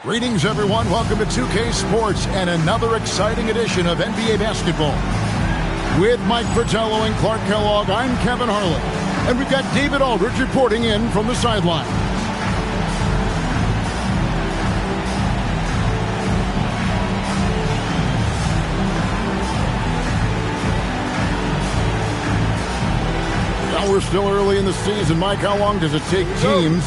Greetings, everyone. Welcome to 2K Sports and another exciting edition of NBA basketball. With Mike Fratello and Clark Kellogg, I'm Kevin Harlan. And we've got David Aldridge reporting in from the sideline. Now we're still early in the season. Mike, how long does it take teams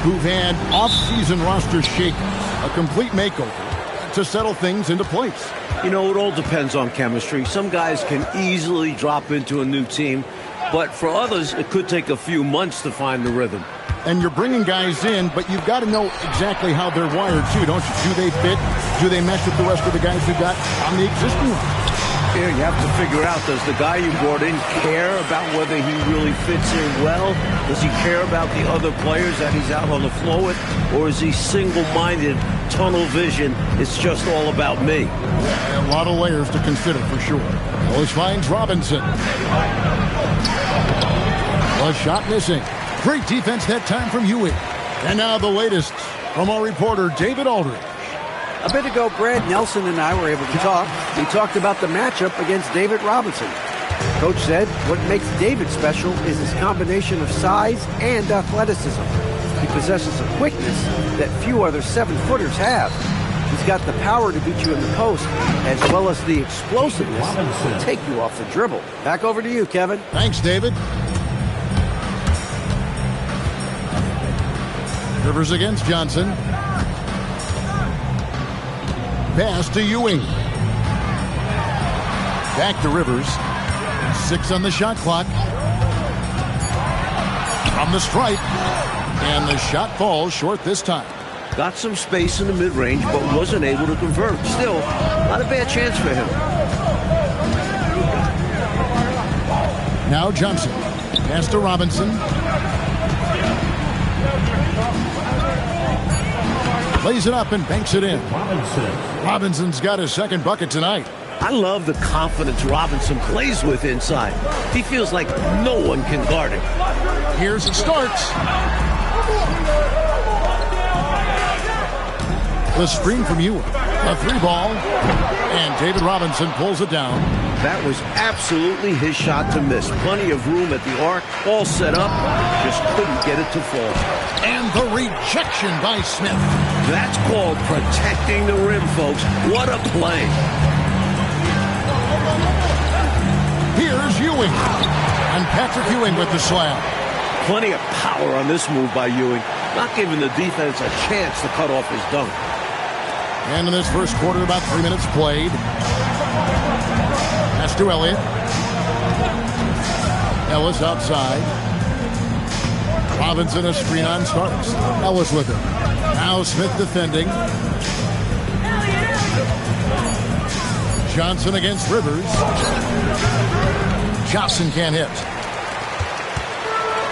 who've had off-season roster shakeups, a complete makeover, to settle things into place? You know, it all depends on chemistry. Some guys can easily drop into a new team, but for others, it could take a few months to find the rhythm. And you're bringing guys in, but you've got to know exactly how they're wired, too, don't you? Do they fit? Do they mesh with the rest of the guys you've got on the existing roster? Yeah, you have to figure out, does the guy you brought in care about whether he really fits in well? Does he care about the other players that he's out on the floor with? Or is he single-minded, tunnel vision, it's just all about me? Yeah, a lot of layers to consider, for sure. Ellis finds Robinson. A shot missing. Great defense that time from Ewing. And now the latest from our reporter, David Aldridge. A bit ago, Brad Nelson and I were able to talk. We talked about the matchup against David Robinson. Coach said what makes David special is his combination of size and athleticism. He possesses a quickness that few other 7-footers have. He's got the power to beat you in the post, as well as the explosiveness to take you off the dribble. Back over to you, Kevin. Thanks, David. Rivers against Johnson. Pass to Ewing. Back to Rivers. 6 on the shot clock. From the stripe. And the shot falls short this time. Got some space in the mid-range, but wasn't able to convert. Still, not a bad chance for him. Now Johnson. Pass to Robinson. Lays it up and banks it in. Robinson's got his second bucket tonight. I love the confidence Robinson plays with inside. He feels like no one can guard him. Here's it starts. The screen from Ewing. A 3-ball. And David Robinson pulls it down. That was absolutely his shot to miss. Plenty of room at the arc. All set up. Just couldn't get it to fall. And the rejection by Smith. That's called protecting the rim, folks. What a play. Here's Ewing. And Patrick Ewing with the slam. Plenty of power on this move by Ewing. Not giving the defense a chance to cut off his dunk. And in this first quarter, about 3 minutes played. Pass to Elliott. Ellis outside. Robinson a screen on Starks. Ellis with him. Now Smith defending. Johnson against Rivers. Johnson can't hit.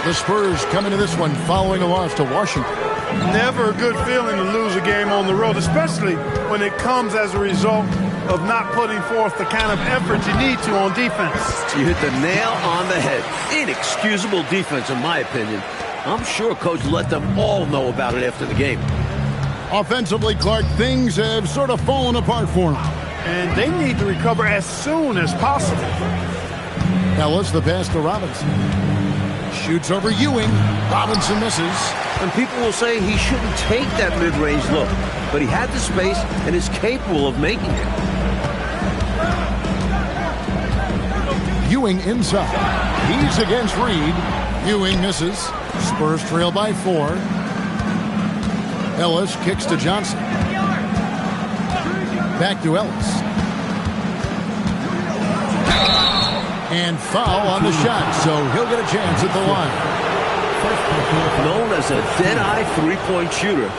The Spurs come into this one following a loss to Washington. Never a good feeling to lose a game on the road, especially when it comes as a result of not putting forth the kind of effort you need to on defense. You hit the nail on the head. Inexcusable defense, in my opinion. I'm sure Coach let them all know about it after the game. Offensively, Clark, things have sort of fallen apart for him. And they need to recover as soon as possible. Ellis, the pass to Robinson. Shoots over Ewing. Robinson misses. And people will say he shouldn't take that mid-range look. But he had the space and is capable of making it. Ewing inside. He's against Reed. Ewing misses. Spurs trail by 4. Ellis kicks to Johnson. Back to Ellis. And foul on the shot, so he'll get a chance at the line. Known as a dead-eye three-point shooter,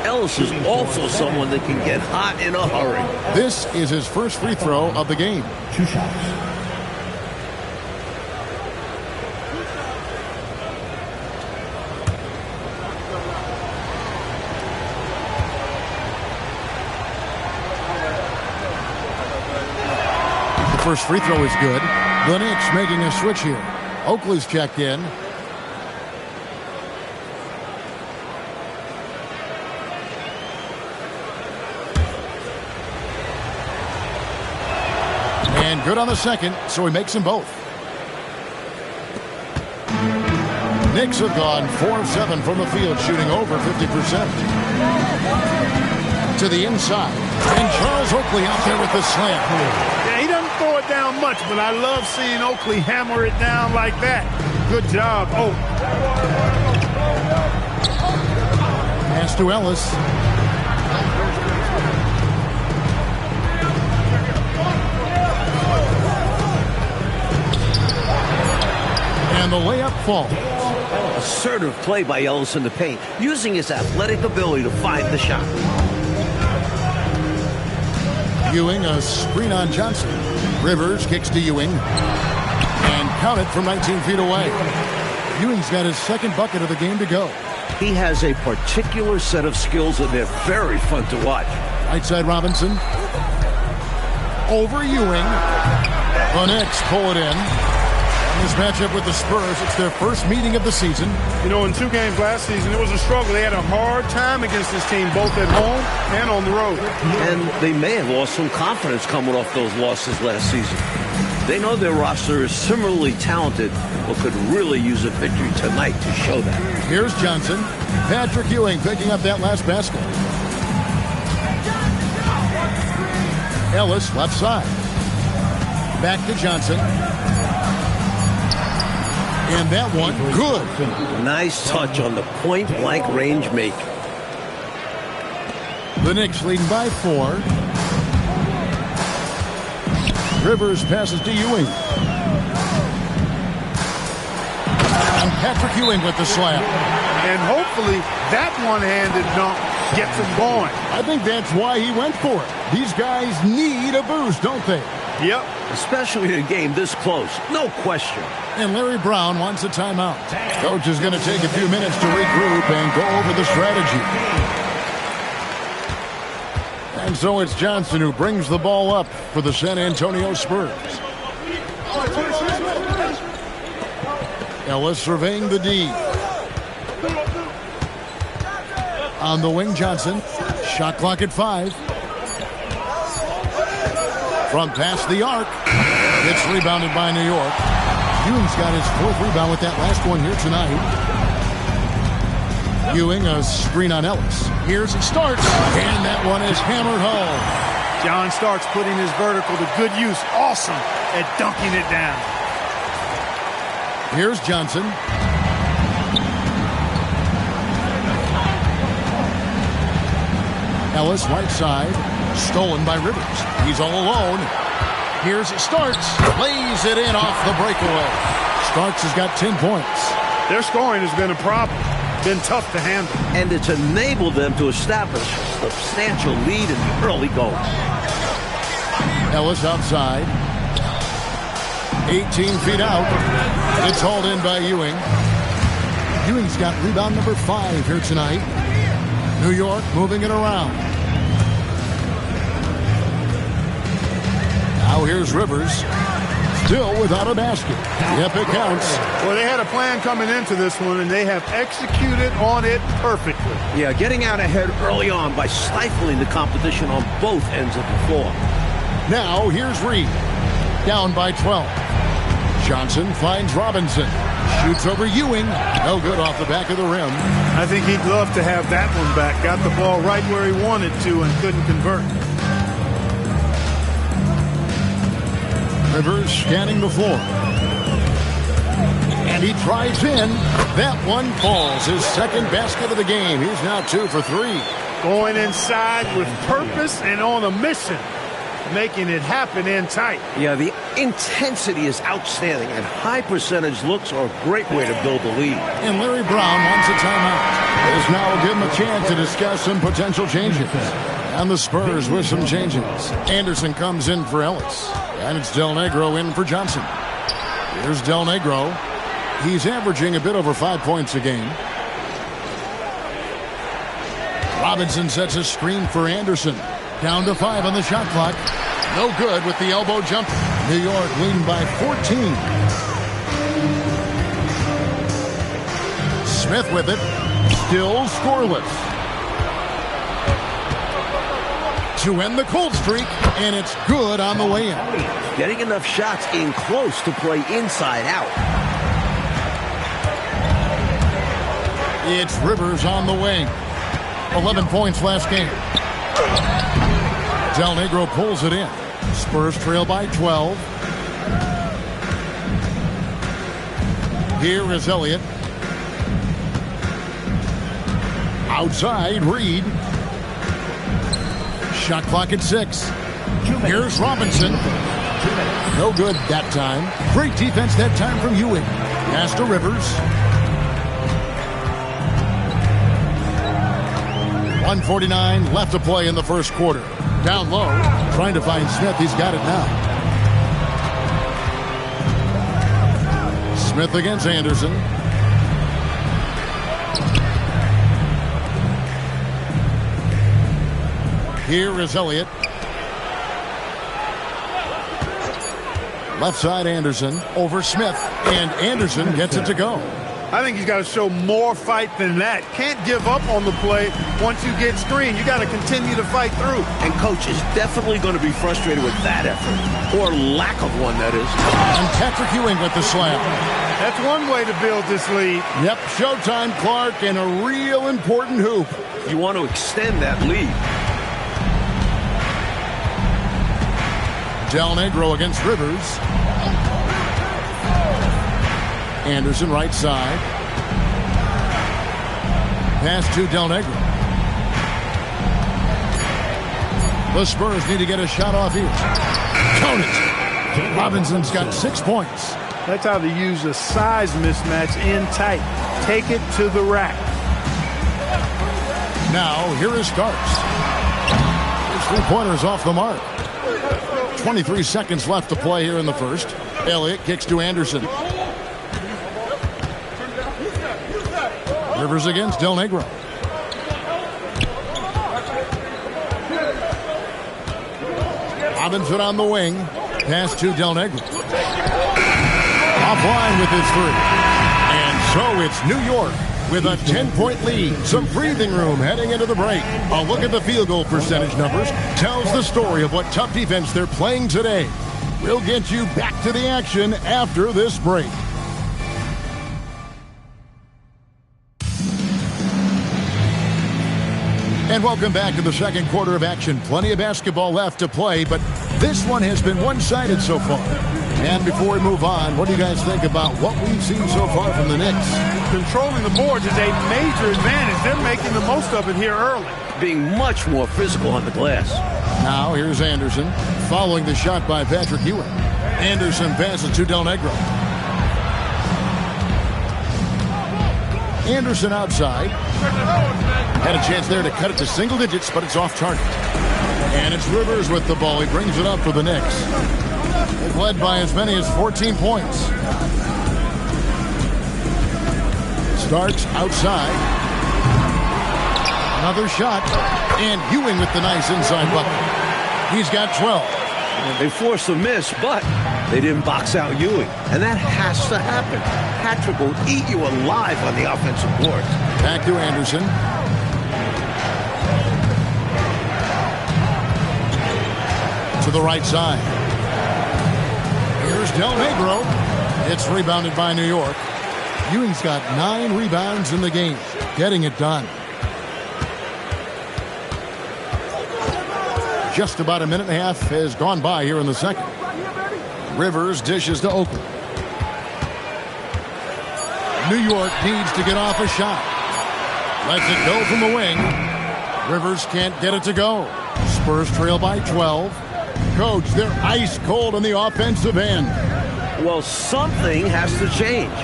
Ellis is also someone that can get hot in a hurry. This is his first free throw of the game. 2 shots. The first free throw is good. The Knicks making a switch here. Oakley's checked in. good on the second, so he makes them both. Knicks have gone 4-7 from the field, shooting over 50%. To the inside. And Charles Oakley out there with the slam. Yeah, he doesn't throw it down much, but I love seeing Oakley hammer it down like that. Good job, Oak. Pass to Ellis. And the layup falls. Assertive play by Ellis in the paint, using his athletic ability to find the shot. Ewing, a screen on Johnson. Rivers kicks to Ewing. And counted from 19 feet away. Ewing's got his second bucket of the game to go. He has a particular set of skills, and they're very fun to watch. Right side Robinson. Over Ewing. The Knicks pull it in. This matchup with the Spurs, it's their first meeting of the season. You know, in 2 games last season, it was a struggle. They had a hard time against this team, both at home and on the road. And they may have lost some confidence coming off those losses last season. They know their roster is similarly talented, but could really use a victory tonight to show that. Here's Johnson. Patrick Ewing picking up that last basket. Ellis, left side. Back to Johnson. And that one, good. Nice touch on the point-blank range make. The Knicks leading by 4. Rivers passes to Ewing. And Patrick Ewing with the slam. And hopefully that one-handed dunk gets him going. I think that's why he went for it. These guys need a boost, don't they? Yep. Especially in a game this close. No question. And Larry Brown wants a timeout. Coach is going to take a few minutes to regroup and go over the strategy. And so it's Johnson who brings the ball up for the San Antonio Spurs. Ellis surveying the D. On the wing, Johnson. Shot clock at 5. From past the arc. It's rebounded by New York. Ewing's got his 4th rebound with that last one here tonight. Ewing, a screen on Ellis. Here's it starts. And that one is hammered home. John Starks putting his vertical to good use. Awesome at dunking it down. Here's Johnson. Ellis, right side. Stolen by Rivers. He's all alone. Here's Starks. Lays it in off the breakaway. Starks has got 10 points. Their scoring has been a problem. Been tough to handle. And it's enabled them to establish a substantial lead in the early going. Ellis outside. 18 feet out. It's hauled in by Ewing. Ewing's got rebound number 5 here tonight. New York moving it around. Now here's Rivers. Still without a basket. Yep, it counts. Well, they had a plan coming into this one, and they have executed on it perfectly. Yeah, getting out ahead early on by stifling the competition on both ends of the floor. Now here's Reed. Down by 12. Johnson finds Robinson. Shoots over Ewing. No good off the back of the rim. I think he'd love to have that one back. Got the ball right where he wanted to and couldn't convert. Rivers scanning the floor. And he drives in. That one falls. His second basket of the game. He's now 2 for 3. Going inside with purpose and on a mission. Making it happen in tight. Yeah, the intensity is outstanding, and high percentage looks are a great way to build a lead. And Larry Brown wants a timeout. This now will give him a chance to discuss some potential changes. And the Spurs with some changes. Anderson comes in for Ellis. And it's Del Negro in for Johnson. Here's Del Negro. He's averaging a bit over 5 points a game. Robinson sets a screen for Anderson. Down to 5 on the shot clock. No good with the elbow jumper. New York leading by 14. Smith with it. Still scoreless. to end the cold streak, and it's good on the way in. Getting enough shots in close to play inside out. It's Rivers on the wing. 11 points last game. Del Negro pulls it in. Spurs trail by 12. Here is Elliott. Outside, Reed. Shot clock at 6. Here's Robinson. No good that time. Great defense that time from Ewing. Pass to Rivers. 1:49 left to play in the first quarter. Down low, trying to find Smith. He's got it now. Smith against Anderson. Here is Elliott. Left side Anderson over Smith, and Anderson gets it to go. I think he's got to show more fight than that. Can't give up on the play once you get screened. You got to continue to fight through. And coach is definitely going to be frustrated with that effort, or lack of one, that is. And Patrick Ewing with the slam. That's one way to build this lead. Yep, showtime, Clark, and a real important hoop. You want to extend that lead. Del Negro against Rivers. Anderson right side. Pass to Del Negro. The Spurs need to get a shot off here. Count it. Robinson's got 6 points. That's how they use a size mismatch in tight. Take it to the rack. Now, here is Starks. His three-pointers off the mark. 23 seconds left to play here in the first. Elliott kicks to Anderson. Rivers against Del Negro. Robinson on the wing. Pass to Del Negro. Offline with his three. And so it's New York with a 10-point lead. Some breathing room heading into the break. A look at the field goal percentage numbers tells the story of what tough defense they're playing today. We'll get you back to the action after this break. And welcome back to the second quarter of action. Plenty of basketball left to play, but this one has been one-sided so far. And before we move on, what do you guys think about what we've seen so far from the Knicks? Controlling the boards is a major advantage. They're making the most of it here early. Being much more physical on the glass. Now here's Anderson following the shot by Patrick Ewing. Anderson passes to Del Negro. Anderson outside. Had a chance there to cut it to single digits, but it's off target. And it's Rivers with the ball. He brings it up for the Knicks. They've led by as many as 14 points. Starks outside. Another shot. And Ewing with the nice inside bucket. He's got 12. They forced a miss, but they didn't box out Ewing. And that has to happen. Patrick will eat you alive on the offensive boards. Back to Anderson. To the right side. Here's Del Negro. It's rebounded by New York. Ewing's got 9 rebounds in the game. Getting it done. Just about a minute and a half has gone by here in the second. Rivers dishes to Oakland. New York needs to get off a shot. Lets it go from the wing. Rivers can't get it to go. Spurs trail by 12. Coach, they're ice cold on the offensive end. Well, something has to change.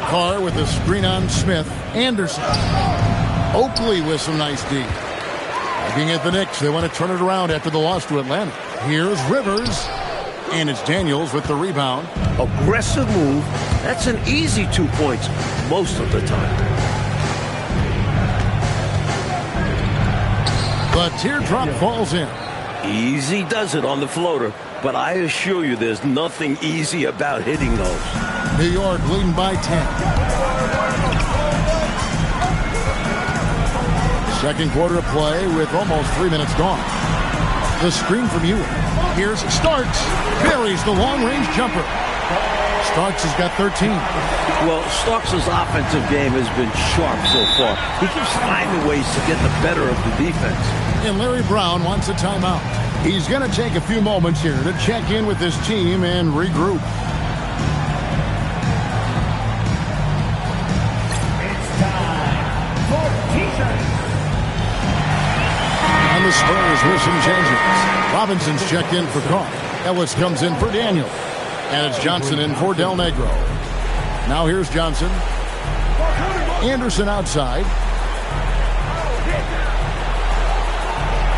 Carr with a screen on Smith. Anderson. Oakley with some nice D. Looking at the Knicks, they want to turn it around after the loss to Atlanta. Here's Rivers. And it's Daniels with the rebound. Aggressive move. That's an easy 2 points most of the time. The teardrop falls in. Easy does it on the floater, but I assure you there's nothing easy about hitting those. New York leading by 10. Second quarter of play with almost 3 minutes gone. The screen from Ewing. Here's Starks. Buries the long-range jumper. Starks has got 13. Well, Starks' offensive game has been sharp so far. He keeps finding ways to get the better of the defense. And Larry Brown wants a timeout. He's going to take a few moments here to check in with his team and regroup. It's time for T-shirts. And the Spurs with some changes. Robinson's checked in for Carr. Ellis comes in for Daniel. And it's Johnson in for Del Negro. Now here's Johnson. Anderson outside.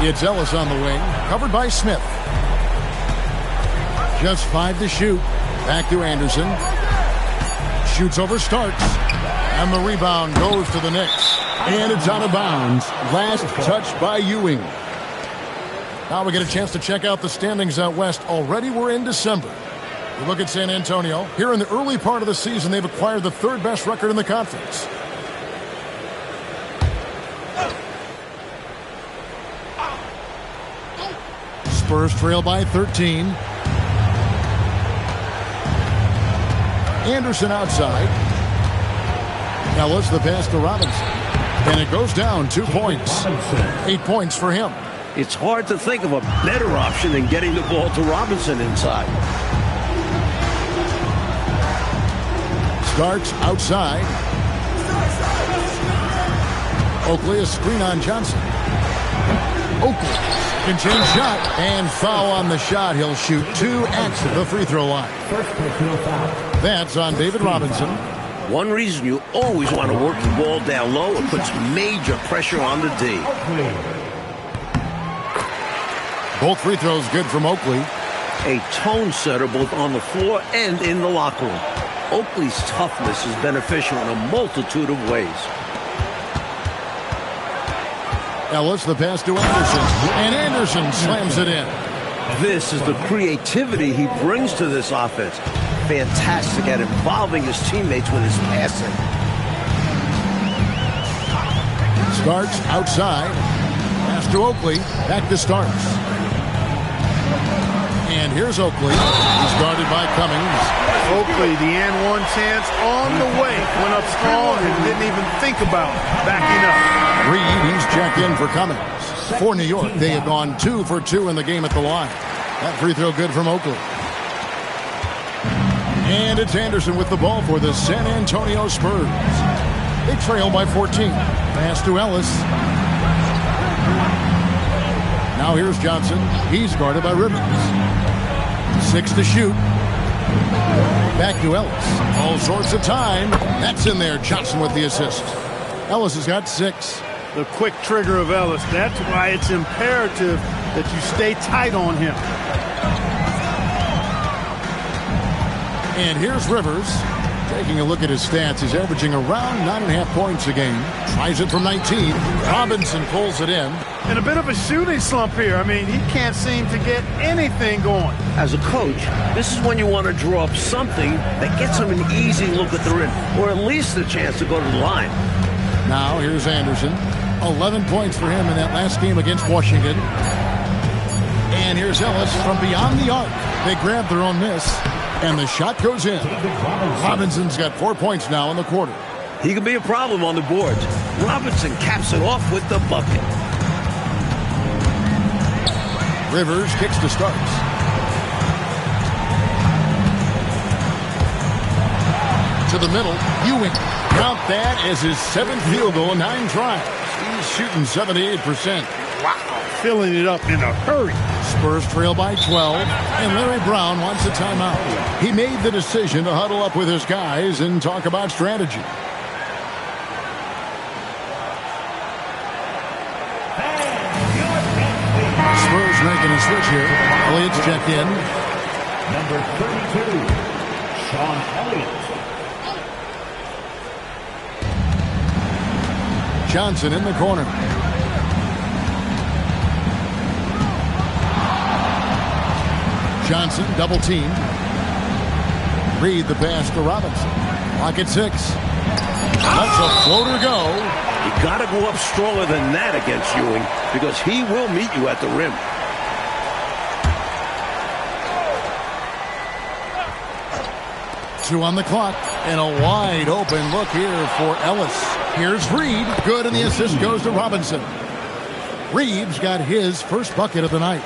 It's Ellis on the wing, covered by Smith. Just 5 to shoot. Back to Anderson. Shoots over Starks. And the rebound goes to the Knicks. And it's out of bounds. Last touch by Ewing. Now we get a chance to check out the standings out west. Already we're in December. We look at San Antonio. Here in the early part of the season, they've acquired the 3rd best record in the conference. Spurs trail by 13. Anderson outside. Ellis the pass to Robinson. And it goes down 2 points. 8 points for him. It's hard to think of a better option than getting the ball to Robinson inside. Starks outside. Oakley a screen on Johnson. Oakley can change shot and foul on the shot. He'll shoot 2 at the free throw line. That's on David Robinson. One reason you always want to work the ball down low, it puts major pressure on the D. Both free throws good from Oakley. A tone setter both on the floor and in the locker room. Oakley's toughness is beneficial in a multitude of ways. Ellis the pass to Anderson. And Anderson slams it in. This is the creativity he brings to this offense. Fantastic at involving his teammates with his passing. Starks outside. Pass to Oakley. Back to Starks. And here's Oakley. He's guarded by Cummings. Oakley, the and one chance on the way. Went up strong and didn't even think about backing up. Reed, he's checked in for Cummings. For New York, they have gone 2 for 2 in the game at the line. That free throw good from Oakley. And it's Anderson with the ball for the San Antonio Spurs. They trail by 14. Pass to Ellis. Now here's Johnson. He's guarded by Rivers. 6 to shoot. Back to Ellis. All sorts of time. That's in there. Johnson with the assist. Ellis has got 6. The quick trigger of Ellis. That's why it's imperative that you stay tight on him. And here's Rivers. Taking a look at his stats, he's averaging around 9.5 points a game. Tries it from 19. Robinson pulls it in. And a bit of a shooting slump here. I mean, he can't seem to get anything going. As a coach, this is when you want to draw up something that gets him an easy look at the rim, or at least a chance to go to the line. Now here's Anderson. 11 points for him in that last game against Washington. And here's Ellis from beyond the arc. They grab their own miss. And the shot goes in. Robinson's got 4 points now in the quarter. He can be a problem on the boards. Robinson caps it off with the bucket. Rivers kicks to Starks. To the middle. Ewing. Count that as his 7th field goal in 9 tries. He's shooting 78%. Wow. Filling it up in a hurry. Spurs trail by 12, and Larry Brown wants a timeout. He made the decision to huddle up with his guys and talk about strategy. Spurs making a switch here. Elliott's checked in. Number 32, Sean Elliott. Johnson in the corner. Johnson double team. Reed the pass to Robinson. Clock at 6. That's a floater go. You got to go up stronger than that against Ewing because he will meet you at the rim. Two on the clock, and a wide open look here for Ellis. Here's Reed. Good, and the assist goes to Robinson. Reed's got his first bucket of the night.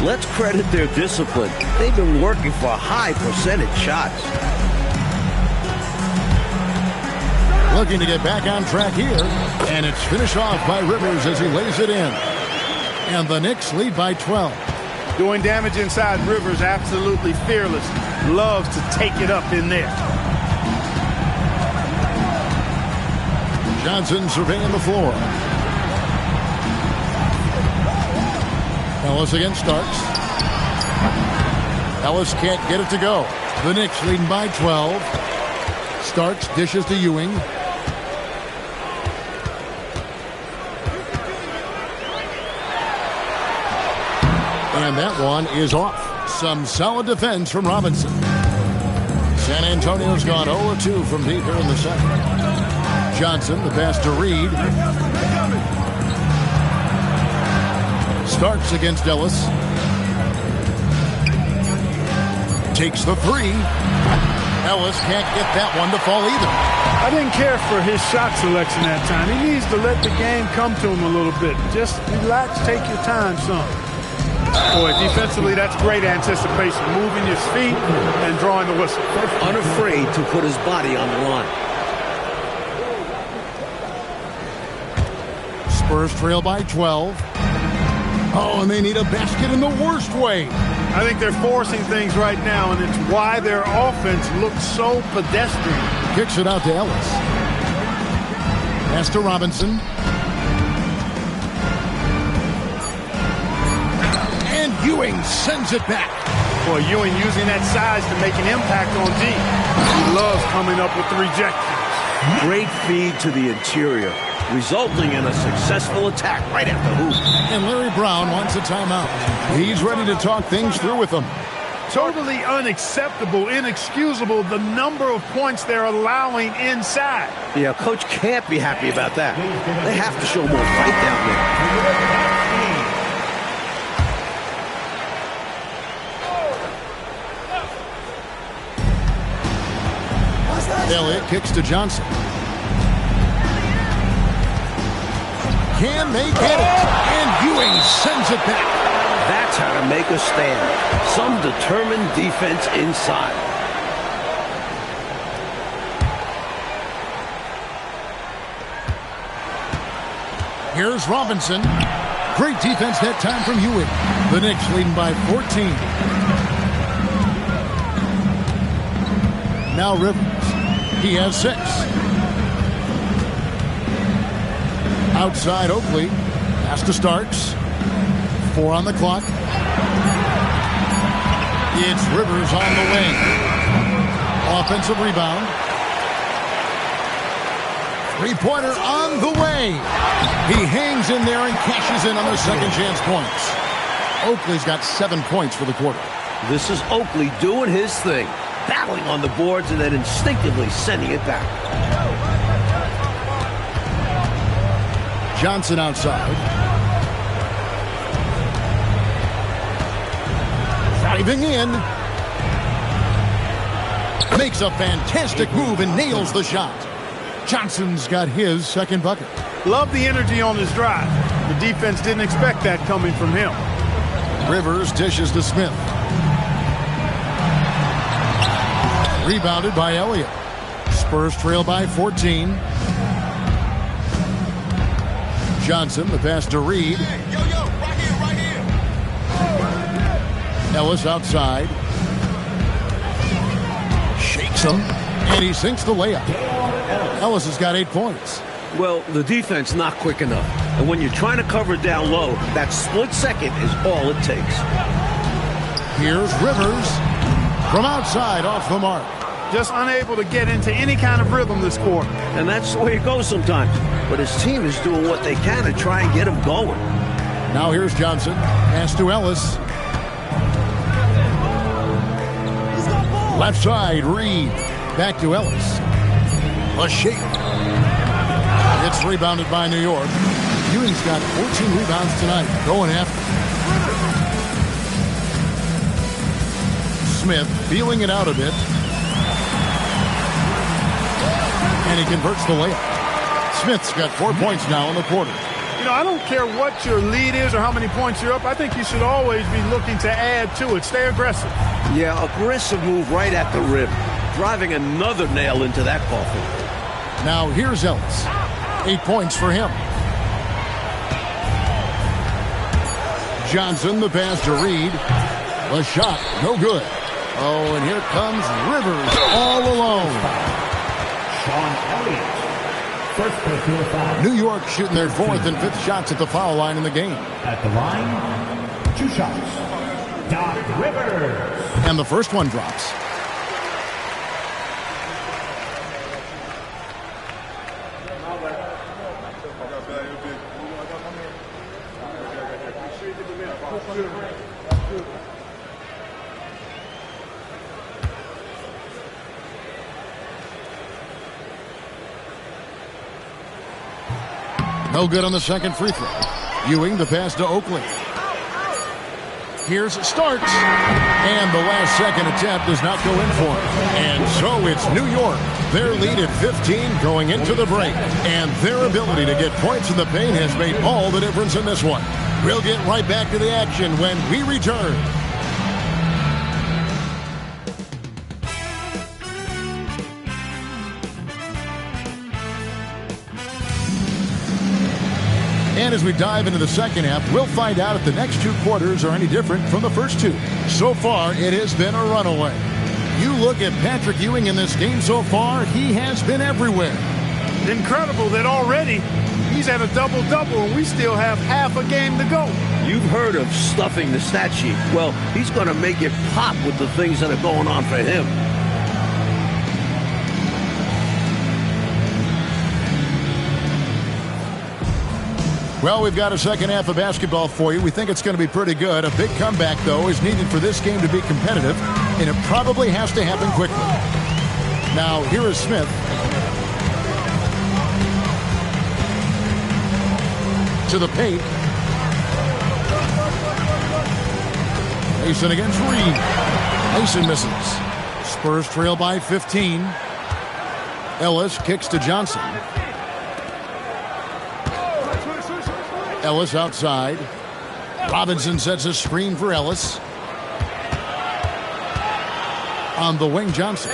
Let's credit their discipline. They've been working for high percentage shots. Looking to get back on track here, and it's finished off by Rivers as he lays it in. And the Knicks lead by 12. Doing damage inside, Rivers absolutely fearless. Loves to take it up in there. Johnson surveying the floor. Ellis against Starks. Ellis can't get it to go. The Knicks leading by 12. Starks dishes to Ewing. And that one is off. Some solid defense from Robinson. San Antonio's gone 0-2 from deep here in the second. Johnson, the pass to Reed. Starks against Ellis. Takes the three. Ellis can't get that one to fall either. I didn't care for his shot selection that time. He needs to let the game come to him a little bit. Just relax, take your time, son. Boy, defensively, that's great anticipation. Moving his feet and drawing the whistle. Unafraid to put his body on the line. Spurs trail by 12. Oh, and they need a basket in the worst way. I think they're forcing things right now, and it's why their offense looks so pedestrian. Kicks it out to Ellis. Pass to Robinson. And Ewing sends it back. Boy, Ewing using that size to make an impact on D. He loves coming up with the rejections. Great feed to the interior, resulting in a successful attack right at the hoop. And Larry Brown wants a timeout. He's ready to talk things through with them. Totally unacceptable, inexcusable, the number of points they're allowing inside. Yeah, coach can't be happy about that. They have to show more fight down there. Elliott kicks to Johnson. Can they get it? And Ewing sends it back. That's how to make a stand. Some determined defense inside. Here's Robinson. Great defense that time from Ewing. The Knicks leading by 14. Now Rivers. He has 6. Outside Oakley. Pass to Starks. 4 on the clock. It's Rivers on the wing. Offensive rebound. Three-pointer on the way. He hangs in there and cashes in on the second chance points. Oakley's got 7 points for the quarter. This is Oakley doing his thing, battling on the boards and then instinctively sending it back. Johnson outside. Driving in. Makes a fantastic move and nails the shot. Johnson's got his second bucket. Love the energy on his drive. The defense didn't expect that coming from him. Rivers dishes to Smith. Rebounded by Elliott. Spurs trail by 14. Johnson, the pass to Reed. Right here. Ellis outside. Shakes him. And he sinks the layup. Ellis has got 8 points. Well, the defense not quick enough. And when you're trying to cover it down low, that split second is all it takes. Here's Rivers. From outside, off the mark. Just unable to get into any kind of rhythm this quarter. And that's the way it goes sometimes. But his team is doing what they can to try and get him going. Now here's Johnson. Pass to Ellis. Left side, Reed. Back to Ellis. A shake. It's rebounded by New York. Ewing's got 14 rebounds tonight. Going after. Smith feeling it out a bit. And he converts the layup. Smith's got 4 points now in the quarter. You know, I don't care what your lead is or how many points you're up. I think you should always be looking to add to it. Stay aggressive. Yeah, aggressive move right at the rim. Driving another nail into that coffin. Now here's Ellis. 8 points for him. Johnson, the pass to Reed. The shot, no good. Oh, and here comes Rivers all alone. Sean Elliott. First personal foul. New York shooting their 4th and 5th shots at the foul line in the game. At the line, 2 shots. Doc Rivers. And the first one drops. No good on the second free throw. Ewing, the pass to Oakley. Here's Starks. And the last second attempt does not go in for him. And so it's New York. Their lead at 15 going into the break. And their ability to get points in the paint has made all the difference in this one. We'll get right back to the action when we return. And as we dive into the second half, we'll find out if the next 2 quarters are any different from the first 2. So far, it has been a runaway. You look at Patrick Ewing in this game so far, he has been everywhere. Incredible that already he's at a double-double and we still have half a game to go. You've heard of stuffing the stat sheet. Well, he's going to make it pop with the things that are going on for him. Well, we've got a second half of basketball for you. We think it's going to be pretty good. A big comeback, though, is needed for this game to be competitive, and it probably has to happen quickly. Now, here is Smith. To the paint. Mason against Reed. Mason misses. Spurs trail by 15. Ellis kicks to Johnson. Ellis outside. Robinson sets a screen for Ellis. On the wing, Johnson.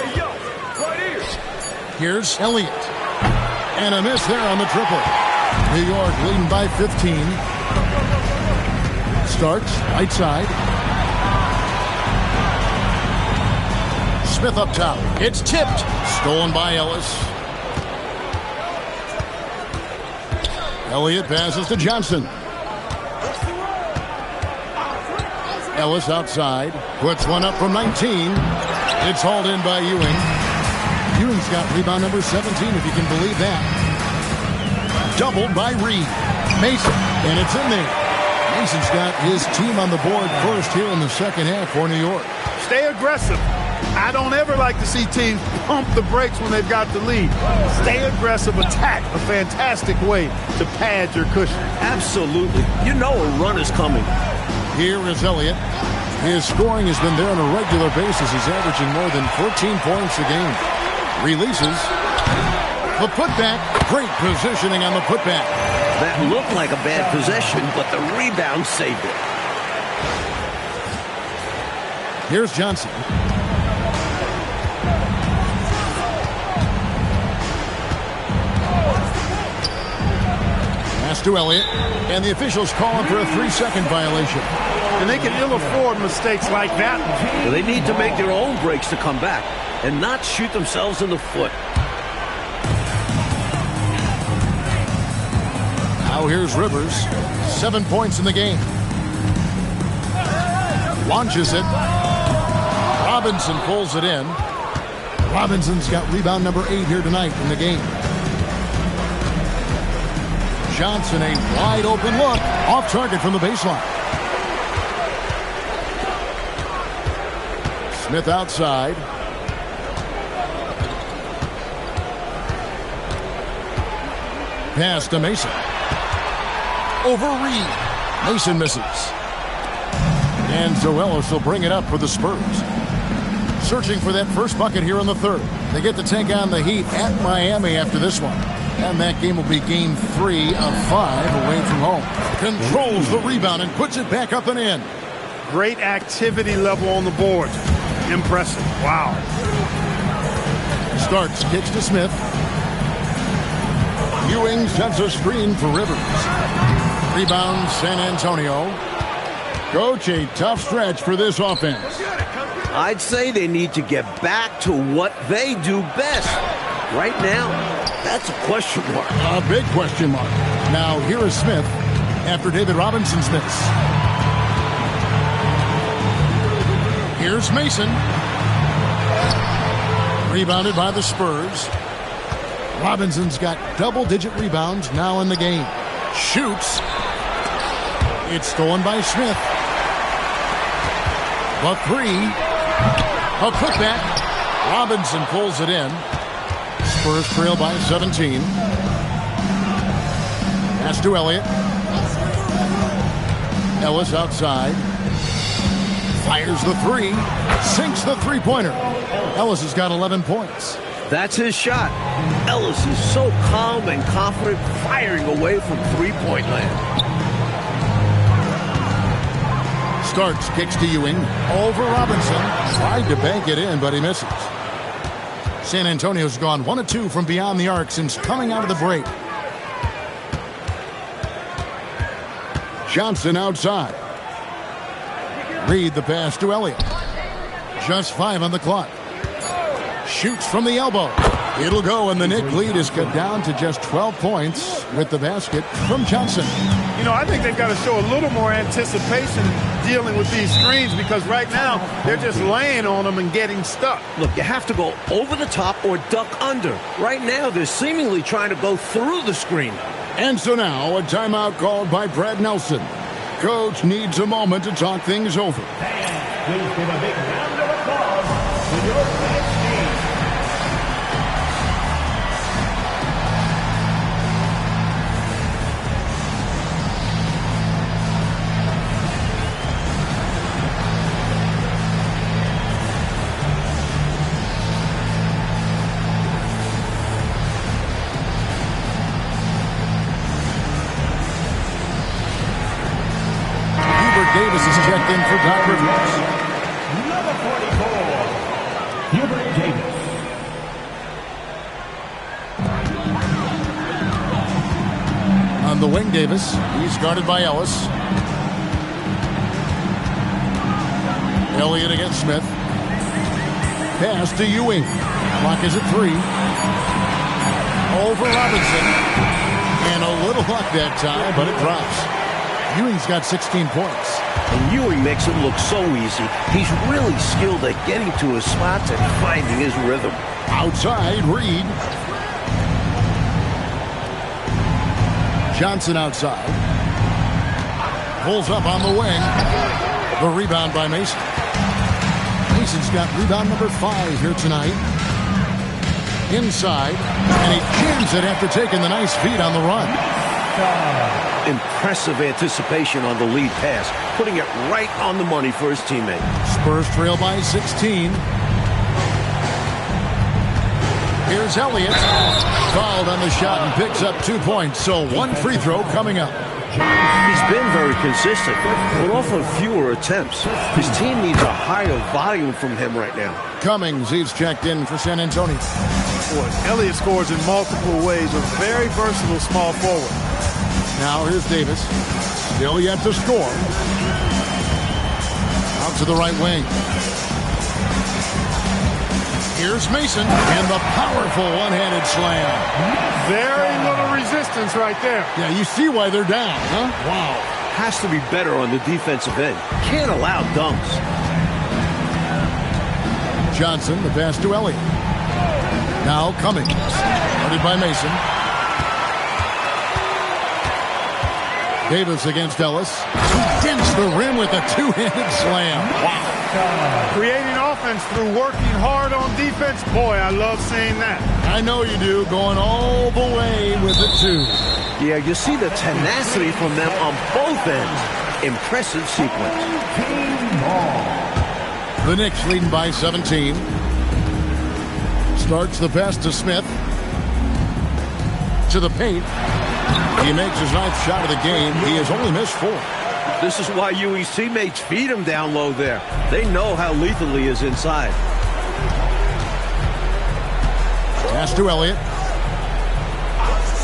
Here's Elliott. And a miss there on the triple. New York leading by 15. Starks, right side. Smith up top. It's tipped. Stolen by Ellis. Elliott passes to Johnson. Ellis outside. Puts one up from 19. It's hauled in by Ewing. Ewing's got rebound number 17, if you can believe that. Doubled by Reed. Mason. And it's in there. Mason's got his team on the board first here in the second half for New York. Stay aggressive. I don't ever like to see teams pump the brakes when they've got the lead. Stay aggressive, attack. A fantastic way to pad your cushion. Absolutely. You know a run is coming. Here is Elliott. His scoring has been there on a regular basis. He's averaging more than 14 points a game. Releases. The putback. Great positioning on the putback. That looked like a bad possession, but the rebound saved it. Here's Johnson. Pass to Elliott. And the officials calling for a 3-second violation. And they can ill afford mistakes like that one. They need to make their own breaks to come back and not shoot themselves in the foot. Now here's Rivers. 7 points in the game. Launches it. Robinson pulls it in. Robinson's got rebound number 8 here tonight in the game. Johnson, a wide open look. Off target from the baseline. Smith outside. Pass to Mason. Over Reed. Mason misses. And so Ellis will bring it up for the Spurs. Searching for that first bucket here in the third. They get to take on the Heat at Miami after this one. And that game will be game 3 of 5 away from home. Controls the rebound and puts it back up and in. Great activity level on the board. Impressive. Wow. Starks, kicks to Smith. Ewing sets a screen for Rivers. Rebound San Antonio. Coach, a tough stretch for this offense. I'd say they need to get back to what they do best. Right now, that's a question mark. A big question mark. Now, here is Smith after David Robinson's miss. Here's Mason. Rebounded by the Spurs. Robinson's got double-digit rebounds now in the game. Shoots. It's stolen by Smith. The three. A putback. Robinson pulls it in. Spurs trail by 17. Pass to Elliott. Ellis outside. Fires the three. Sinks the three-pointer. Ellis has got 11 points. That's his shot. Ellis is so calm and confident firing away from three-point land. Starks, kicks to Ewing. Over Robinson. Tried to bank it in, but he misses. San Antonio's gone 1 of 2 from beyond the arc since coming out of the break. Johnson outside. Reed the pass to Elliott. Just 5 on the clock. Shoots from the elbow. It'll go, and the Knick lead is cut down to just 12 points with the basket from Johnson. You know, I think they've got to show a little more anticipation dealing with these screens because right now they're just laying on them and getting stuck. Look, you have to go over the top or duck under. Right now, they're seemingly trying to go through the screen. And so now, a timeout called by Brad Nelson. Coach needs a moment to talk things over. Please give a big round of applause to your next team. Davis is checked in for Doc Rivers. Number 44, Hubert Davis. On the wing, Davis. He's guarded by Ellis. Elliott against Smith. Pass to Ewing. Clock is at 3. Over Robinson. And a little luck that time, but it drops. Ewing's got 16 points. And Ewing makes it look so easy. He's really skilled at getting to his spots and finding his rhythm. Outside, Reed. Johnson outside. Pulls up on the wing. The rebound by Mason. Mason's got rebound number 5 here tonight. Inside. And he jams it after taking the nice feed on the run. Impressive anticipation on the lead pass, putting it right on the money for his teammate. Spurs trail by 16. Here's Elliott. Fouled on the shot and picks up 2 points. So 1 free throw coming up. He's been very consistent, but often fewer attempts. His team needs a higher volume from him right now. Cummings, he's checked in for San Antonio. Boy, Elliott scores in multiple ways. A very versatile small forward. Now here's Davis. Still yet to score. Out to the right wing. Here's Mason and the powerful one-handed slam. Very little resistance right there. Yeah, you see why they're down, huh? Wow. Has to be better on the defensive end. Can't allow dunks. Johnson, the pass to Elliott. Now Cummings. Guarded by Mason. Davis against Ellis. He dents the rim with a two-handed slam. Wow. Creating offense through working hard on defense. Boy, I love seeing that. I know you do. Going all the way with it, too. Yeah, you see the tenacity from them on both ends. Impressive sequence. The Knicks leading by 17. Starts the pass to Smith. To the paint. He makes his ninth shot of the game. He has only missed 4. This is why Ewing's teammates feed him down low there. They know how lethal he is inside. Pass to Elliott.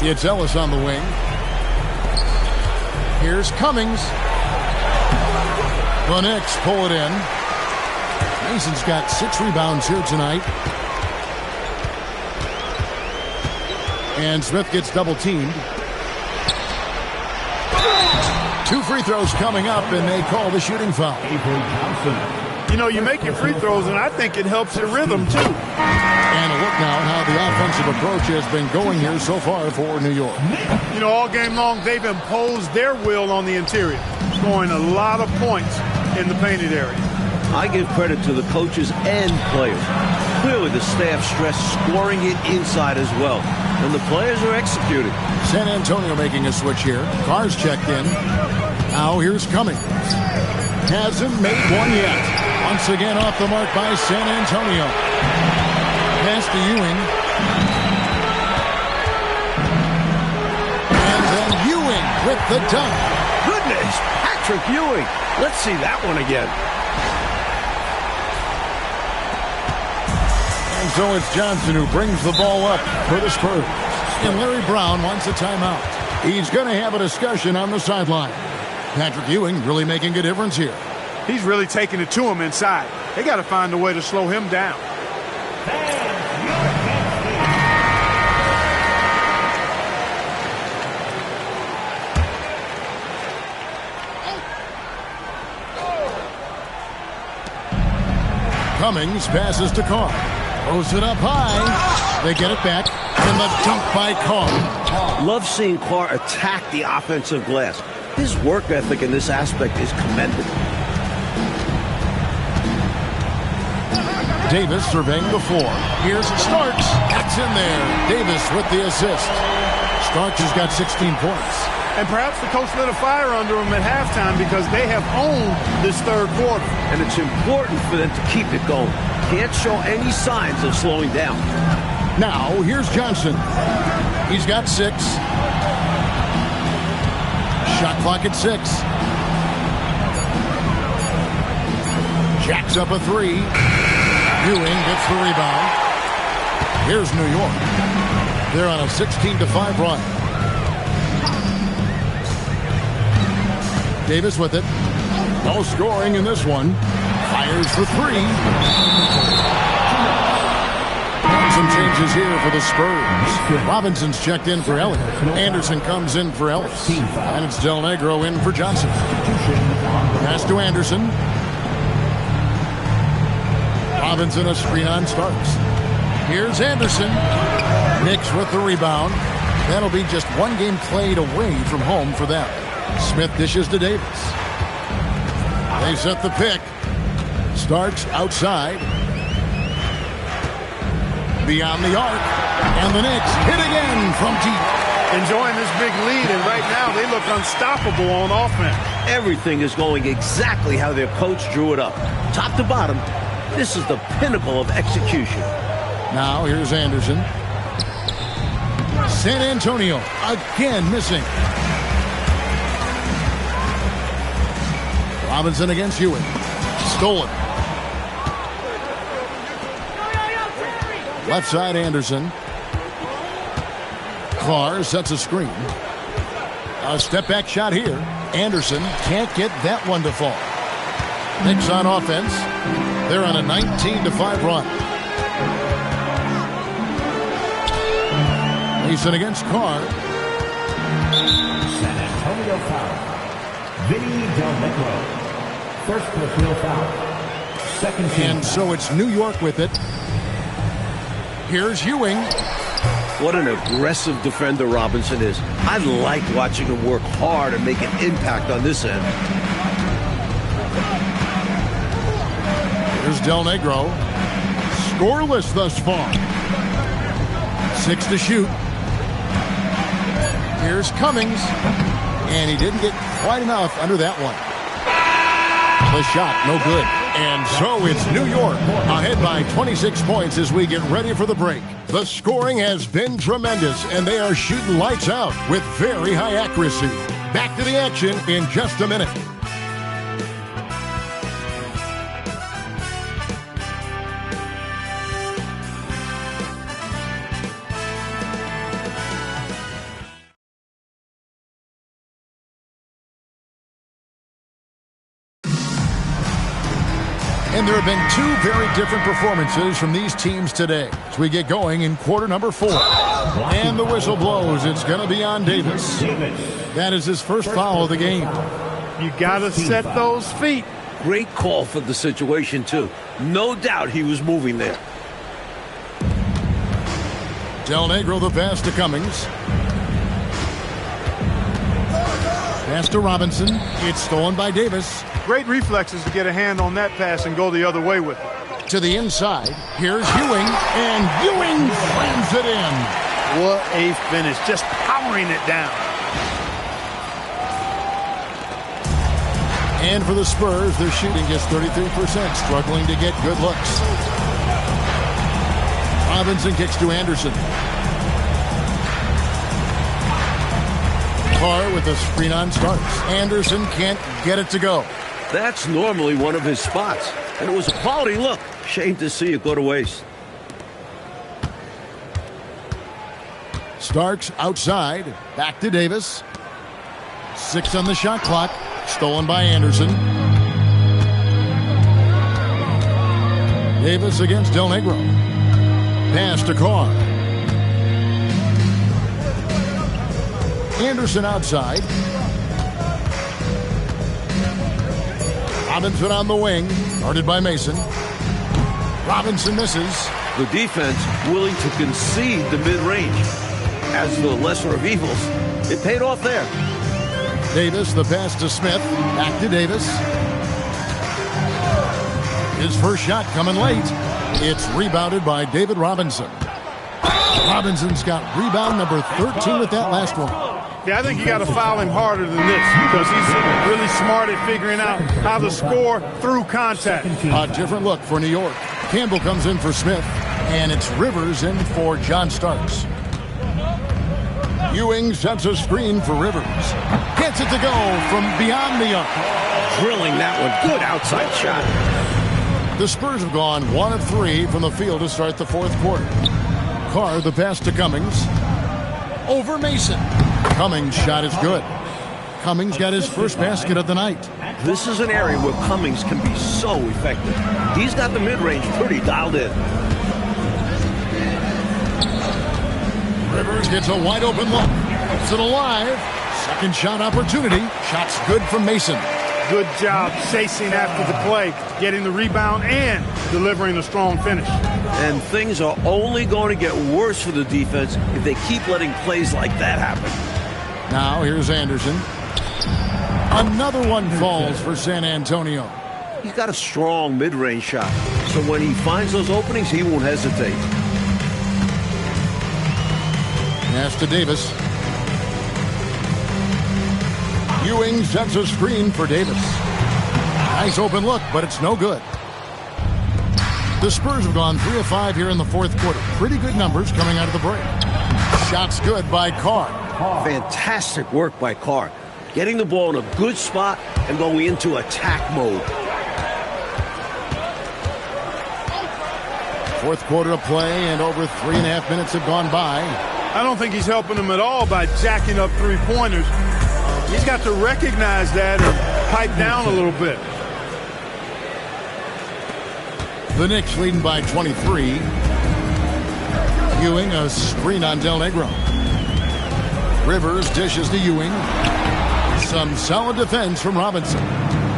It's Ellis on the wing. Here's Cummings. The Knicks pull it in. Mason's got 6 rebounds here tonight. And Smith gets double-teamed. 2 free throws coming up, and they call the shooting foul. You know, you make your free throws, and I think it helps your rhythm, too. And a look now at how the offensive approach has been going here so far for New York. You know, all game long, they've imposed their will on the interior, scoring a lot of points in the painted area. I give credit to the coaches and players. Clearly, the staff stressed scoring it inside as well. And the players are executing. San Antonio making a switch here. Carr's checked in. Now here's Cummings. Hasn't made one yet. Once again off the mark by San Antonio. Pass to Ewing. And then Ewing with the dunk. Goodness, Patrick Ewing. Let's see that one again. And so it's Johnson who brings the ball up for the Spurs. And Larry Brown wants a timeout. He's going to have a discussion on the sideline. Patrick Ewing really making a difference here. He's really taking it to him inside. They got to find a way to slow him down. Cummings passes to Carr. Throws it up high. They get it back. And the dunk by Carr. Love seeing Carr attack the offensive glass. His work ethic in this aspect is commendable. Davis surveying the floor. Here's Starks. That's in there. Davis with the assist. Starks has got 16 points. And perhaps the coach lit a fire under him at halftime because they have owned this third quarter. And it's important for them to keep it going. Can't show any signs of slowing down. Now, here's Johnson. He's got 6. Shot clock at 6. Jacks up a 3. Ewing gets the rebound. Here's New York. They're on a 16-5 run. Davis with it. No scoring in this one. Fires for 3. And some changes here for the Spurs. Robinson's checked in for Elliott. Anderson comes in for Ellis. And it's Del Negro in for Johnson. Pass to Anderson. Robinson a screen on Starks. Here's Anderson. Knicks with the rebound. That'll be just one game played away from home for them. Smith dishes to Davis. They set the pick. Starks outside. Beyond the arc. And the Knicks hit again from deep. Enjoying this big lead, and right now they look unstoppable on offense. Everything is going exactly how their coach drew it up. Top to bottom, this is the pinnacle of execution. Now here's Anderson. San Antonio again missing. Robinson against Ewing. Stolen. Left side Anderson. Carr sets a screen. A step back shot here. Anderson can't get that one to fall. Knicks on offense. They're on a 19-5 run. Mason against Carr. San Antonio foul. Vinny Del Negro. First personal foul. Second team. And so it's New York with it. Here's Ewing. What an aggressive defender Robinson is. I like watching him work hard and make an impact on this end. Here's Del Negro. Scoreless thus far. 6 to shoot. Here's Cummings. And he didn't get quite enough under that one. The shot, no good. And so it's New York ahead by 26 points as we get ready for the break. The scoring has been tremendous, and they are shooting lights out with very high accuracy. Back to the action in just a minute. And there have been 2 very different performances from these teams today as we get going in quarter number 4. And the whistle blows. It's going to be on Davis. That is his first foul of the game. You got to set those feet. Great call for the situation, too. No doubt he was moving there. Del Negro the pass to Cummings. Pass to Robinson. It's stolen by Davis. Great reflexes to get a hand on that pass and go the other way with it. To the inside. Here's Ewing. And Ewing slams it in. What a finish. Just powering it down. And for the Spurs, their shooting is 33%, struggling to get good looks. Robinson kicks to Anderson. Carr with a screen on Starks. Anderson can't get it to go. That's normally one of his spots. And it was a quality look. Shame to see it go to waste. Starks outside. Back to Davis. 6 on the shot clock. Stolen by Anderson. Davis against Del Negro. Pass to Carr. Anderson outside. Robinson on the wing. Guarded by Mason. Robinson misses. The defense willing to concede the mid-range. As the lesser of evils, it paid off there. Davis, the pass to Smith. Back to Davis. His first shot coming late. It's rebounded by David Robinson. Robinson's got rebound number 13 with that last one. Yeah, I think you got to foul him harder than this because he's really smart at figuring out how to score through contact. A different look for New York. Campbell comes in for Smith, and it's Rivers in for John Starks. Ewing sets a screen for Rivers. Gets it to go from beyond the arc. Drilling that one. Good outside shot. The Spurs have gone 1 of 3 from the field to start the fourth quarter. Carr, the pass to Cummings. Over Mason. Cummings' shot is good. Cummings got his first basket of the night. This is an area where Cummings can be so effective. He's got the mid-range pretty dialed in. Rivers gets a wide open look. Keeps it alive. Second shot opportunity. Shot's good from Mason. Good job chasing after the play, getting the rebound and delivering a strong finish. And things are only going to get worse for the defense if they keep letting plays like that happen. Now here's Anderson. Another one falls for San Antonio. He's got a strong mid-range shot, so when he finds those openings, he won't hesitate. Pass to Davis. Ewing sets a screen for Davis. Nice open look, but it's no good. The Spurs have gone 3 of 5 here in the fourth quarter. Pretty good numbers coming out of the break. Shots good by Carr. Fantastic work by Carr. Getting the ball in a good spot and going into attack mode. Fourth quarter of play, and over 3.5 minutes have gone by. I don't think he's helping them at all by jacking up three-pointers. He's got to recognize that and pipe down a little bit. The Knicks leading by 23. Ewing, a screen on Del Negro. Rivers dishes to Ewing. Some solid defense from Robinson.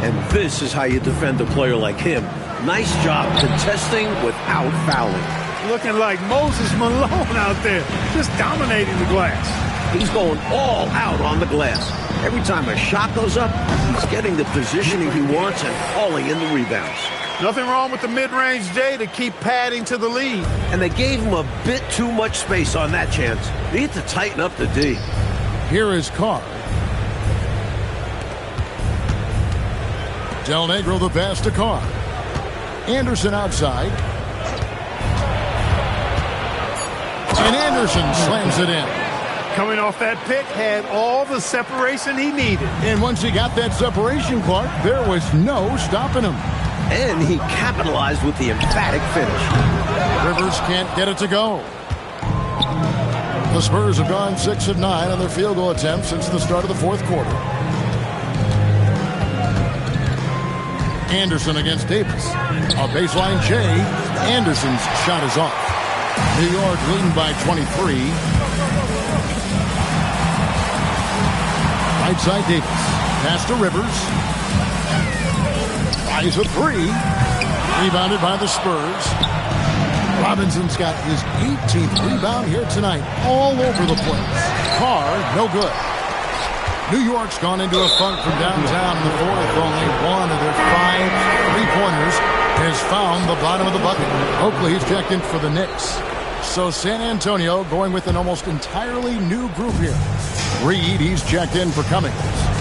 And this is how you defend a player like him. Nice job contesting without fouling. looking like Moses Malone out there, just dominating the glass. He's going all out on the glass. Every time a shot goes up, he's getting the positioning he wants and hauling in the rebounds. Nothing wrong with the mid-range J to keep padding to the lead. And they gave him a bit too much space on that chance. They need to tighten up the D. Here is Carr. Del Negro the pass to Carr. Anderson outside. And Anderson slams it in. Coming off that pick, had all the separation he needed. And once he got that separation, Clark, there was no stopping him. And he capitalized with the emphatic finish. Rivers can't get it to go. The Spurs have gone 6 of 9 on their field goal attempts since the start of the fourth quarter. Anderson against Davis. A baseline J. Anderson's shot is off. New York leading by 23. Right side Davis. Pass to Rivers. Fires a three. Rebounded by the Spurs. Robinson's got his 18th rebound here tonight. All over the place. Carr, no good. New York's gone into a funk from downtown in the fourth. Only one of their 5 3-pointers has found the bottom of the bucket. Oakley, he's checked in for the Knicks. So San Antonio going with an almost entirely new group here. Reed, he's checked in for Cummings.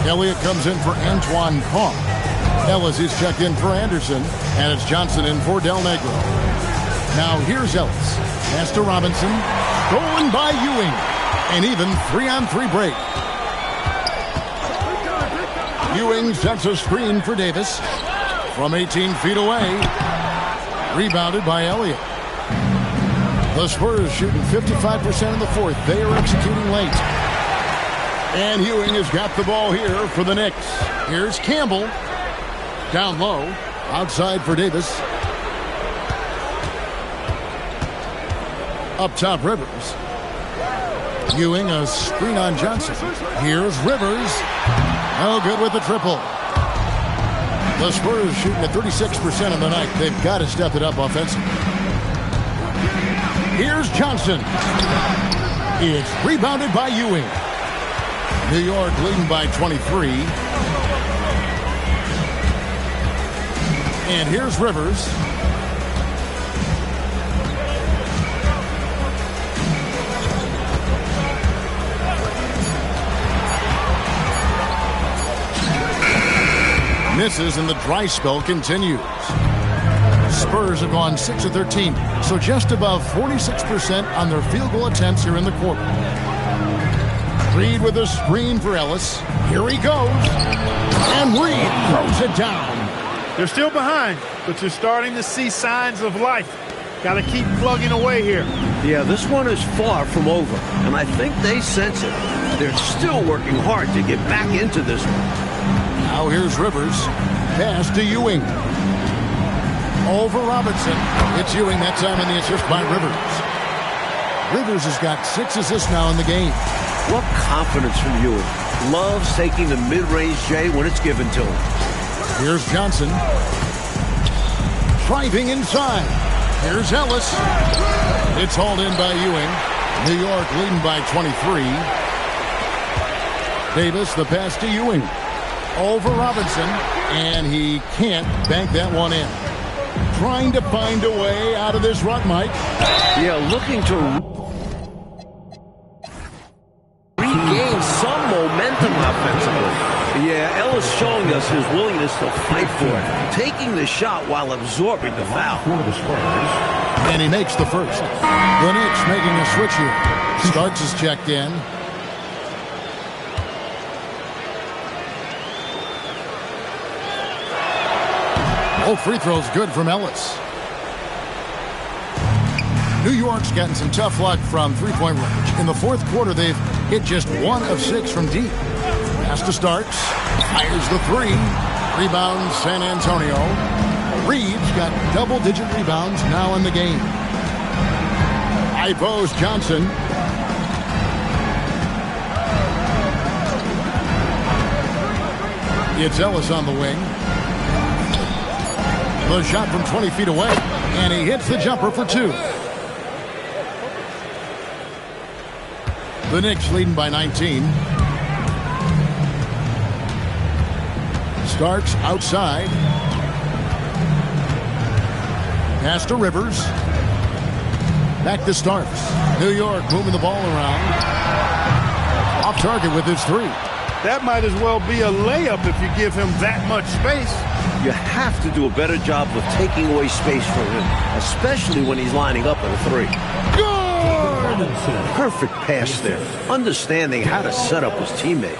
Elliott comes in for Antoine Carr. Ellis is checked in for Anderson. And it's Johnson in for Del Negro. Now here's Ellis. Pass to Robinson. Going by Ewing. An even 3-on-3 break. Ewing sets a screen for Davis. From 18 feet away. Rebounded by Elliott. The Spurs shooting 55% in the fourth. They are executing late. And Ewing has got the ball here for the Knicks. Here's Campbell. Down low. Outside for Davis. Up top, Rivers. Ewing, a screen on Johnson. Here's Rivers. No good with the triple. The Spurs shooting at 36% of the night. They've got to step it up offensively. Here's Johnson. It's rebounded by Ewing. New York leading by 23. And here's Rivers. Misses and the dry spell continues. Spurs have gone 6 of 13, so just above 46% on their field goal attempts here in the quarter. Reed with a screen for Ellis. Here he goes. And Reed throws it down. They're still behind, but you're starting to see signs of life. Got to keep plugging away here. Yeah, this one is far from over, and I think they sense it. They're still working hard to get back into this one. Now here's Rivers. Pass to Ewing. Over Robinson. It's Ewing that time in the assist by Rivers. Rivers has got 6 assists now in the game. What confidence from Ewing. Loves taking the mid-range J when it's given to him. Here's Johnson. Driving inside. Here's Ellis. It's hauled in by Ewing. New York leading by 23. Davis, the pass to Ewing. Over Robinson. And he can't bank that one in. Trying to find a way out of this rut, Mike. Yeah, looking to regain some momentum offensively. Yeah, Ellis showing us his willingness to fight for it. Taking the shot while absorbing the foul. And he makes the first. The Knicks making a switch here. Starks is checked in. Both free throws good from Ellis. New York's gotten some tough luck from three-point range. In the fourth quarter, they've hit just 1 of 6 from deep. Pass to Starks. Fires the 3. Rebound San Antonio. Reed's got double-digit rebounds now in the game. High post Johnson. It's Ellis on the wing. The shot from 20 feet away, and he hits the jumper for 2. The Knicks leading by 19. Starks outside. Pass to Rivers. Back to Starks. New York moving the ball around. Off target with his three. That might as well be a layup if you give him that much space. You have to do a better job of taking away space from him, especially when he's lining up at a three. Good! Perfect pass there, understanding how to set up his teammate.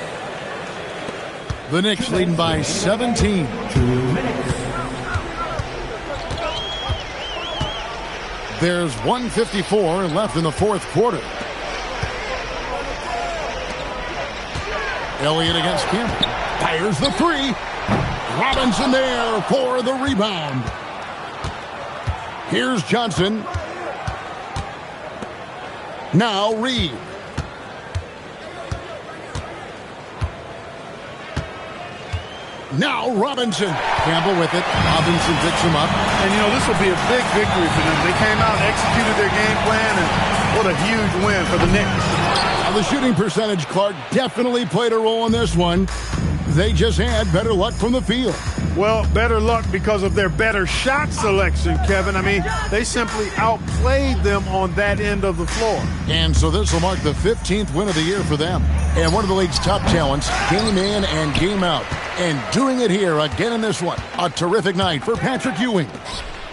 The Knicks leading by 17. 2 minutes. There's 1:54 left in the fourth quarter. Elliott against Campbell. Fires the three. Robinson there for the rebound. Here's Johnson. Now Reed. Now Robinson. Campbell with it. Robinson picks him up. And, you know, this will be a big victory for them. They came out and executed their game plan, and what a huge win for the Knicks. Now the shooting percentage, Clark, definitely played a role in this one. They just had better luck from the field. Well, better luck because of their better shot selection, Kevin. I mean, they simply outplayed them on that end of the floor. And so this will mark the 15th win of the year for them. And one of the league's top talents, game in and game out. And doing it here again in this one. A terrific night for Patrick Ewing.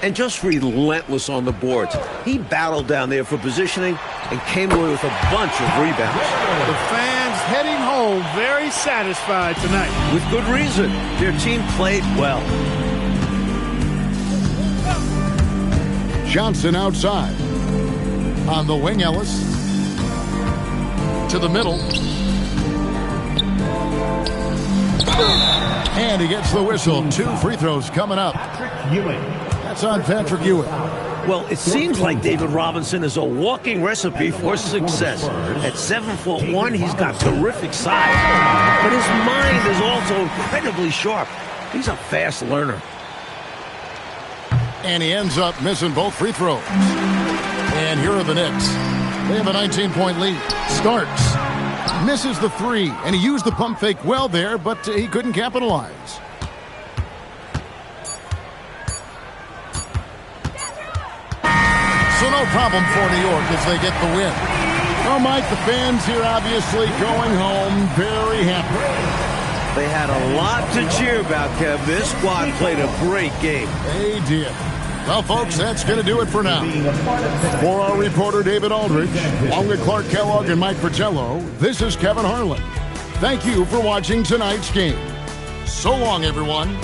And just relentless on the boards. He battled down there for positioning and came away with a bunch of rebounds. The fans heading home very satisfied tonight. With good reason. Their team played well. Johnson outside. On the wing, Ellis. To the middle. And he gets the whistle. 2 free throws coming up. Patrick Ewing. That's on Patrick Ewing. Well, it seems like David Robinson is a walking recipe for success. At 7'1", he's got terrific size. But his mind is also incredibly sharp. He's a fast learner. And he ends up missing both free throws. And here are the Knicks. They have a 19-point lead. Starks misses the three, and he used the pump fake well there, but he couldn't capitalize. So no problem for New York as they get the win. Well, Mike, the fans here obviously going home very happy. They had a lot to cheer about, Kev. This squad played a great game. They did. Well, folks, that's going to do it for now. For our reporter, David Aldridge, along with Clark Kellogg and Mike Fratello, this is Kevin Harlan. Thank you for watching tonight's game. So long, everyone.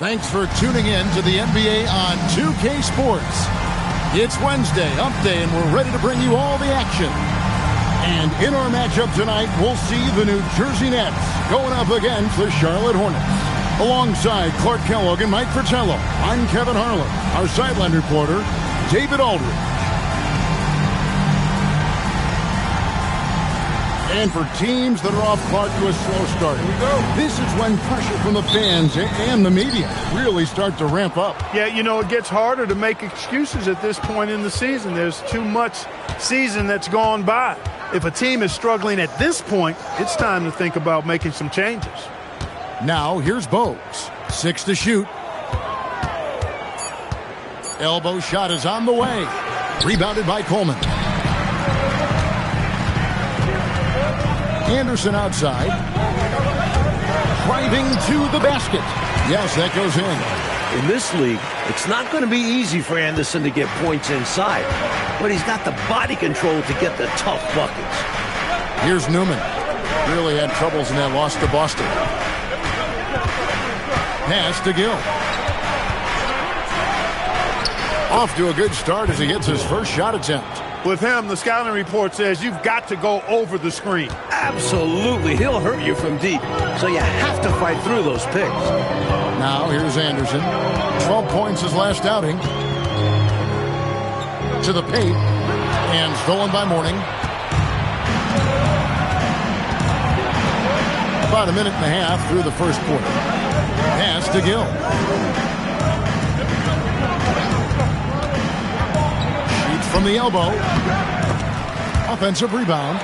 Thanks for tuning in to the NBA on 2K Sports. It's Wednesday, Hump Day, and we're ready to bring you all the action. And in our matchup tonight, we'll see the New Jersey Nets going up against the Charlotte Hornets. Alongside Clark Kellogg and Mike Fratello, I'm Kevin Harlan. Our sideline reporter, David Aldridge. And for teams that are off, Clark, to a slow start, this is when pressure from the fans and the media really start to ramp up. Yeah, you know, it gets harder to make excuses at this point in the season. There's too much season that's gone by. If a team is struggling at this point, it's time to think about making some changes. Now, here's Bogues. 6 to shoot. Elbow shot is on the way. Rebounded by Coleman. Anderson outside. Driving to the basket. Yes, that goes in. In this league, it's not going to be easy for Anderson to get points inside, but he's got the body control to get the tough buckets. Here's Newman. Really had troubles in that loss to Boston. Pass to Gill. Off to a good start as he gets his first shot attempt. With him, the scouting report says you've got to go over the screen. Absolutely. He'll hurt you from deep, so you have to fight through those picks. Now here's Anderson. 12 points his last outing. To the paint. And stolen by Mourning. About a minute and a half through the first quarter. Pass to Gill. Shoots from the elbow. Offensive rebound.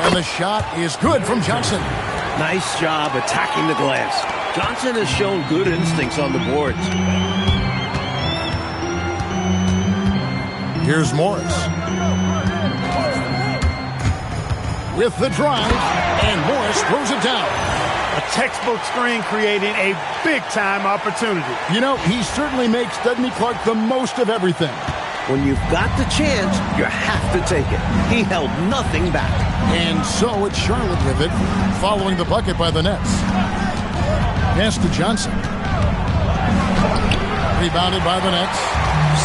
And the shot is good from Johnson. Nice job attacking the glass. Johnson has shown good instincts on the boards. Here's Morris. With the drive, and Morris throws it down. A textbook screen creating a big-time opportunity. You know, he certainly makes, doesn't he, Clark, the most of everything. When you've got the chance, you have to take it. He held nothing back. And so it's Charlotte with it, following the bucket by the Nets. Pass to Johnson. Rebounded by the Nets.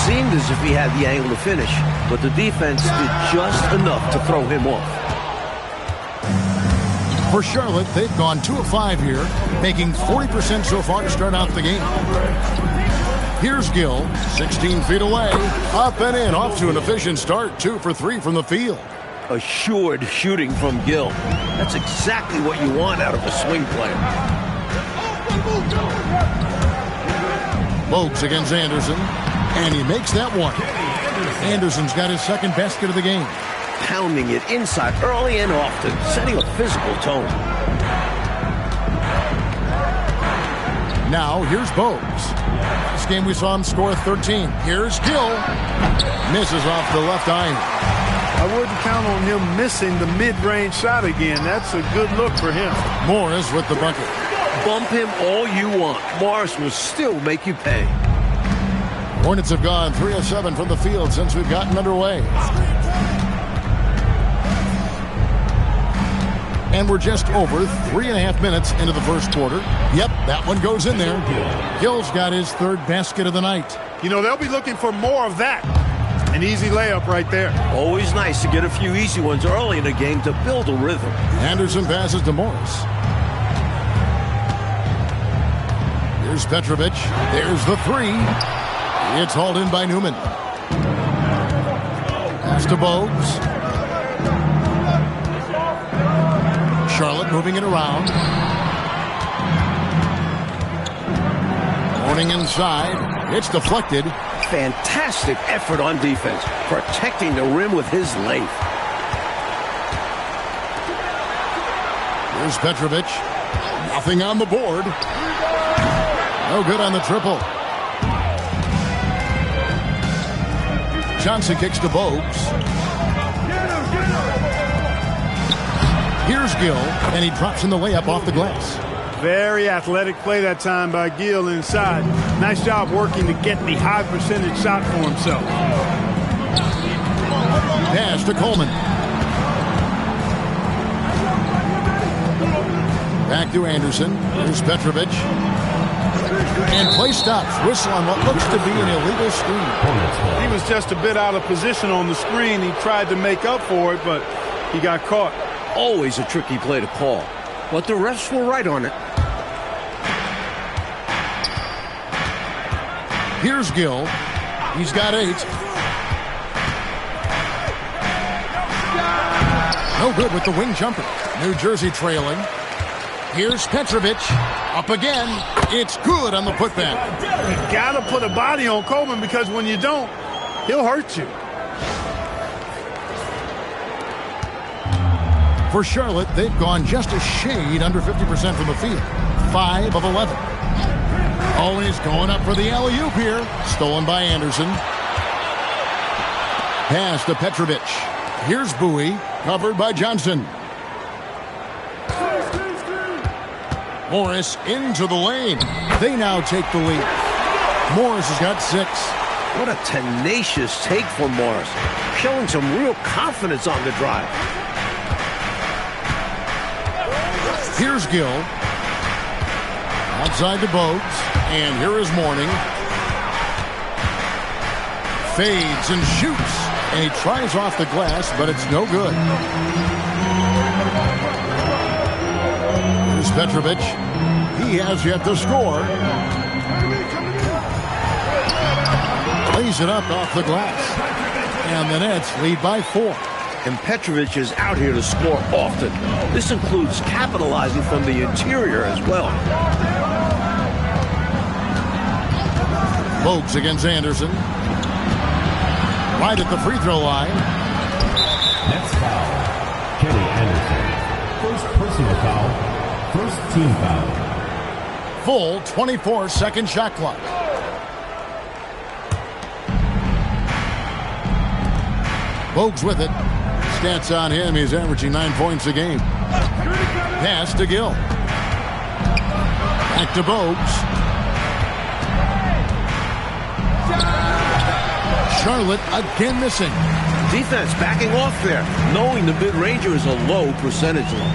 Seemed as if he had the angle to finish, but the defense did just enough to throw him off. For Charlotte, they've gone 2 of 5 here, making 40% so far to start out the game. Here's Gill, 16 feet away, up and in, off to an efficient start, 2 for 3 from the field. Assured shooting from Gill. That's exactly what you want out of a swing player. Bogues against Anderson, and he makes that one. Anderson's got his second basket of the game. Pounding it inside early and often, setting a physical tone. Now, here's Bogues. This game we saw him score 13. Here's Gill. Misses off the left iron. I wouldn't count on him missing the mid-range shot again. That's a good look for him. Morris with the bucket. Bump him all you want. Morris will still make you pay. Hornets have gone 3 of 7 from the field since we've gotten underway. And we're just over 3.5 minutes into the first quarter. Yep, that one goes in there. Gill's got his third basket of the night. You know, they'll be looking for more of that. An easy layup right there. Always nice to get a few easy ones early in the game to build a rhythm. Anderson passes to Morris. Here's Petrovic. There's the 3. It's hauled in by Newman. Pass to Bogues. Charlotte moving it around. Mourning inside. It's deflected. Fantastic effort on defense, protecting the rim with his length. Here's Petrovic. Nothing on the board. No good on the triple. Johnson kicks to Bogues. Here's Gill, and he drops in the layup off the glass. Very athletic play that time by Gill inside. Nice job working to get the high percentage shot for himself. Pass to Coleman. Back to Anderson. Here's Petrovic. And play stops. Whistle on what looks to be an illegal screen. He was just a bit out of position on the screen. He tried to make up for it, but he got caught. Always a tricky play to call, but the refs were right on it. Here's Gill. He's got 8. No good with the wing jumper. New Jersey trailing. Here's Petrovic. Up again. It's good on the putback. You got to put a body on Coleman, because when you don't, he'll hurt you. For Charlotte, they've gone just a shade under 50% from the field. 5 of 11. Always going up for the alley-oop here. Stolen by Anderson. Pass to Petrovic. Here's Bowie. Covered by Johnson. Morris into the lane. They now take the lead. Morris has got 6. What a tenacious take from Morris. Showing some real confidence on the drive. Here's Gill. Outside to Bogues. And here is Mourning. Fades and shoots. And he tries off the glass, but it's no good. Here's Petrovic. He has yet to score. Lays it up off the glass. And the Nets lead by 4. And Petrovic is out here to score often. This includes capitalizing from the interior as well. Bogues against Anderson. Right at the free throw line. Next foul, Kenny Anderson. First personal foul, first team foul. Full 24-second shot clock. Bogues with it. Stats on him, he's averaging 9 points a game. Pass to Gill. Back to Bogues. Charlotte again missing. Defense backing off there, knowing the mid-ranger is a low percentage level.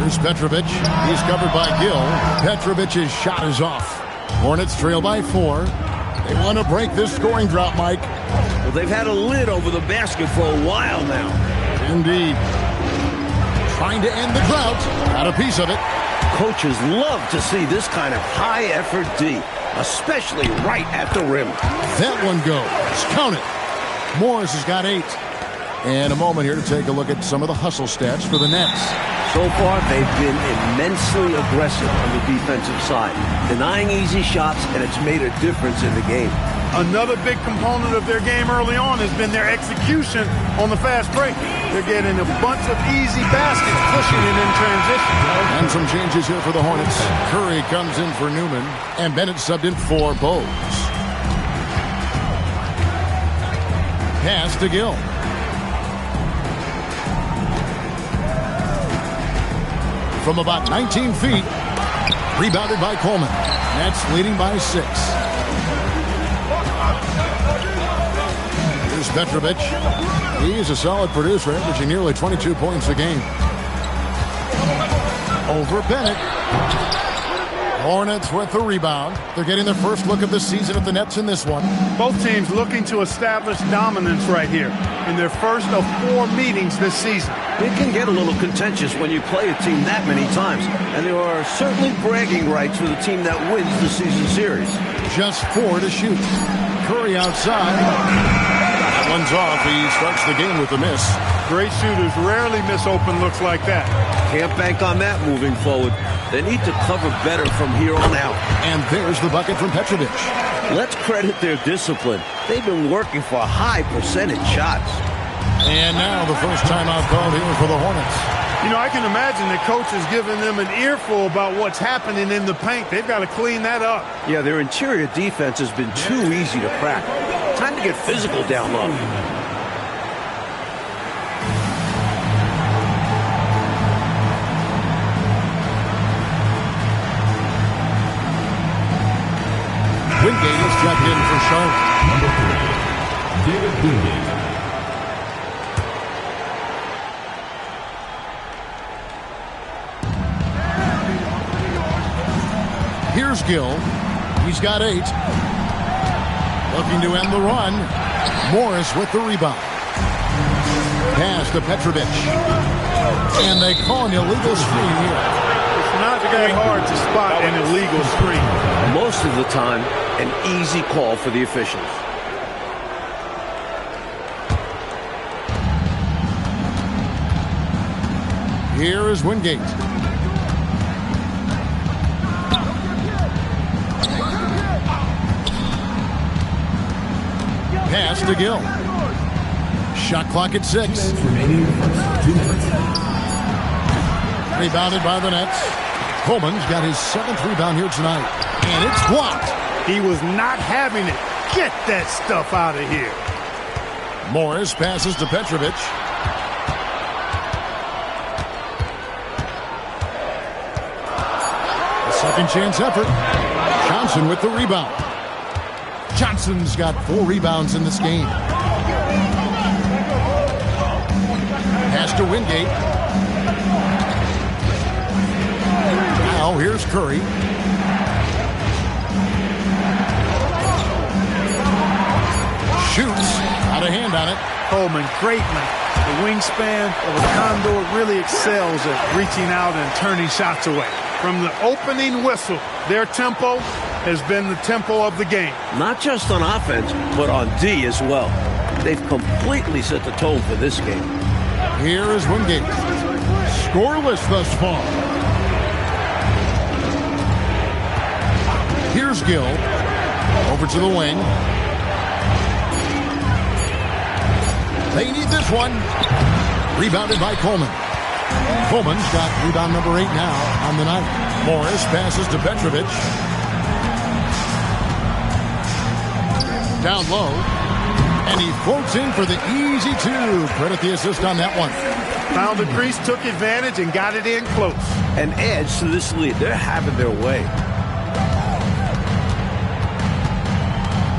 Here's Petrovic. He's covered by Gill. Petrovic's shot is off. Hornets trail by 4. They want to break this scoring drought, Mike. Well, they've had a lid over the basket for a while now. Indeed. Trying to end the drought. Got a piece of it. Coaches love to see this kind of high-effort D, especially right at the rim. That one goes. Count it. Morris has got 8. And a moment here to take a look at some of the hustle stats for the Nets. So far, they've been immensely aggressive on the defensive side, denying easy shots, and it's made a difference in the game. Another big component of their game early on has been their execution on the fast break. They're getting a bunch of easy baskets, pushing it in transition. And some changes here for the Hornets. Curry comes in for Newman, and Bennett subbed in for Bogues. Pass to Gill. From about 19 feet, rebounded by Coleman. Nets leading by 6. Here's Petrovic. He's a solid producer, averaging nearly 22 points a game. Over Bennett. Hornets with the rebound. They're getting their first look of the season at the Nets in this one. Both teams looking to establish dominance right here in their first of 4 meetings this season. It can get a little contentious when you play a team that many times, and there are certainly bragging rights for the team that wins the season series. Just 4 to shoot. Curry outside. That one's off. He starts the game with a miss. Great shooters rarely miss open looks like that. Can't bank on that moving forward. They need to cover better from here on out. And there's the bucket from Petrovic. Let's credit their discipline. They've been working for high percentage shots. And now the first timeout called here for the Hornets. You know, I can imagine the coach is giving them an earful about what's happening in the paint. They've got to clean that up. Yeah, their interior defense has been too easy to crack. Time to get physical down low. Wingate is checked in for Charlotte. Number 3, David Wingate. Here's Gill. He's got 8. Looking to end the run. Morris with the rebound. Pass to Petrovic. And they call an illegal screen here. It's not that hard to spot an illegal screen. Most of the time, an easy call for the officials. Here is Wingate. Pass to Gill. Shot clock at 6. Rebounded by the Nets. Coleman's got his 7th rebound here tonight. And it's blocked. He was not having it. Get that stuff out of here. Morris passes to Petrovic. A second chance effort. Johnson with the rebound. Johnson's got 4 rebounds in this game. Pass to Wingate. Now here's Curry. Shoots. Got a hand on it. Coleman, great man. The wingspan of a Condor really excels at reaching out and turning shots away. From the opening whistle, their tempo has been the tempo of the game. Not just on offense, but on D as well. They've completely set the tone for this game. Here is Wingate. Scoreless thus far. Here's Gill. Over to the wing. They need this one. Rebounded by Coleman. Coleman's got rebound number 8 now on the night. Morris passes to Petrovic. Down low. And he floats in for the easy 2. Credit the assist on that one. Found the crease, took advantage, and got it in close. An edge to this lead. They're having their way.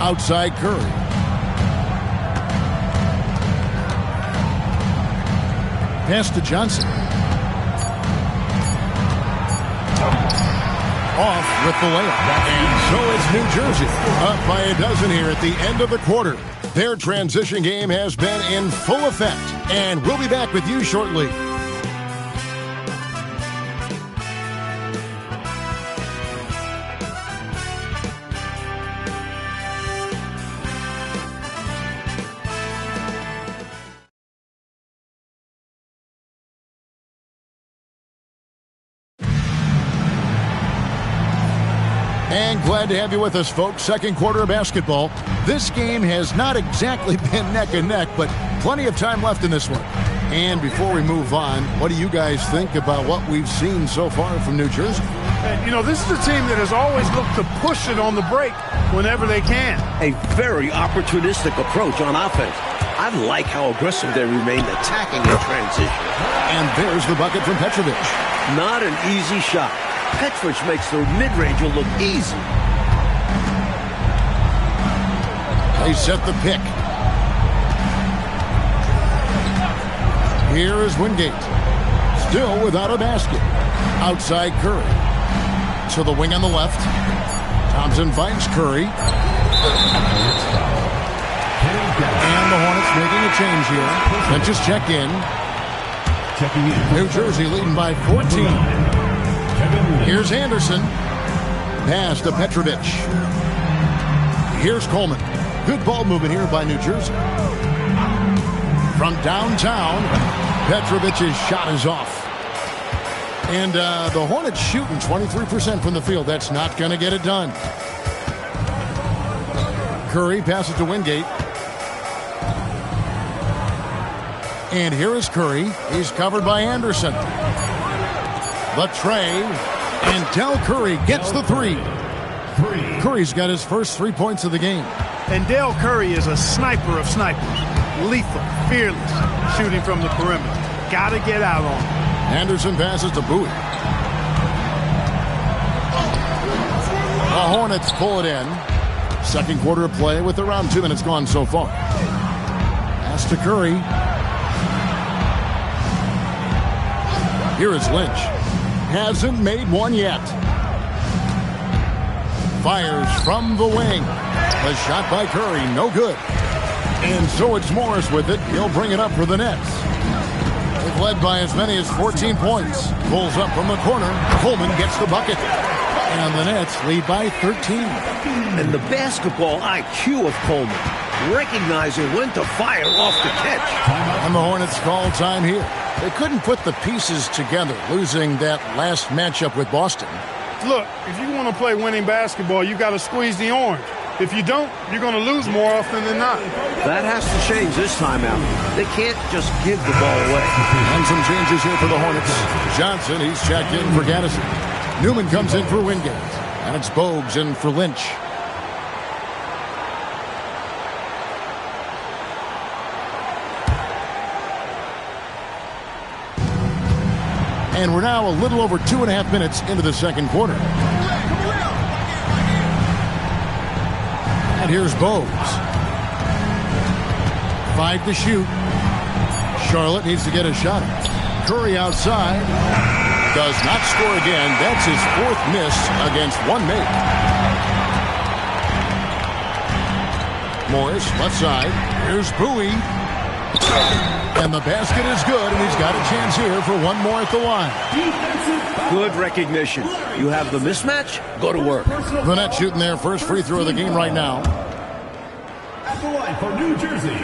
Outside Curry. Pass to Johnson. Off with the layup. And so it's New Jersey. Up by a dozen here at the end of the quarter. Their transition game has been in full effect. And we'll be back with you shortly. And glad to have you with us, folks. Second quarter of basketball. This game has not exactly been neck and neck, but plenty of time left in this one. And before we move on, what do you guys think about what we've seen so far from New Jersey? You know, this is a team that has always looked to push it on the break whenever they can. A very opportunistic approach on offense. I like how aggressive they remain attacking in transition. And there's the bucket from Petrovic. Not an easy shot. Petrovic makes the mid-ranger look easy. They set the pick. Here is Wingate. Still without a basket. Outside Curry. To the wing on the left. Thompson finds Curry. And the Hornets making a change here. Benches check in. New Jersey leading by 14. Here's Anderson. Pass to Petrovic. Here's Coleman. Good ball movement here by New Jersey. From downtown, Petrovic's shot is off. And the Hornets shooting 23% from the field. That's not going to get it done. Curry passes to Wingate. And here is Curry. He's covered by Anderson. The tray. And Del Curry gets the 3. Curry's got his first 3 points of the game. And Del Curry is a sniper of snipers. Lethal, fearless, shooting from the perimeter. Got to get out on him. Anderson passes to Bowie. The Hornets pull it in. Second quarter of play with around 2 minutes gone so far. Pass to Curry. Here is Lynch. Hasn't made one yet. Fires from the wing. A shot by Curry, no good. And so it's Morris with it. He'll bring it up for the Nets. They've led by as many as 14 points. Pulls up from the corner. Coleman gets the bucket. And the Nets lead by 13. And the basketball IQ of Coleman, recognizing when to fire off the catch. And the Hornets call time here. They couldn't put the pieces together, losing that last matchup with Boston. Look, if you want to play winning basketball, you got to squeeze the orange. If you don't, you're going to lose more often than not. That has to change this timeout. They can't just give the ball away. And some changes here for the Hornets. Johnson, he's checked in for Gaddison. Newman comes in for Wingate. And it's Bogues in for Lynch. And we're now a little over 2.5 minutes into the second quarter. And here's Bogues. 5 to shoot. Charlotte needs to get a shot. Curry outside. Does not score again. That's his 4th miss against 1 make. Morris, left side. Here's Bowie. And the basket is good, and he's got a chance here for one more at the line. Good recognition. You have the mismatch, go to work. The Nets shooting their first free throw of the game right now. At the line for New Jersey.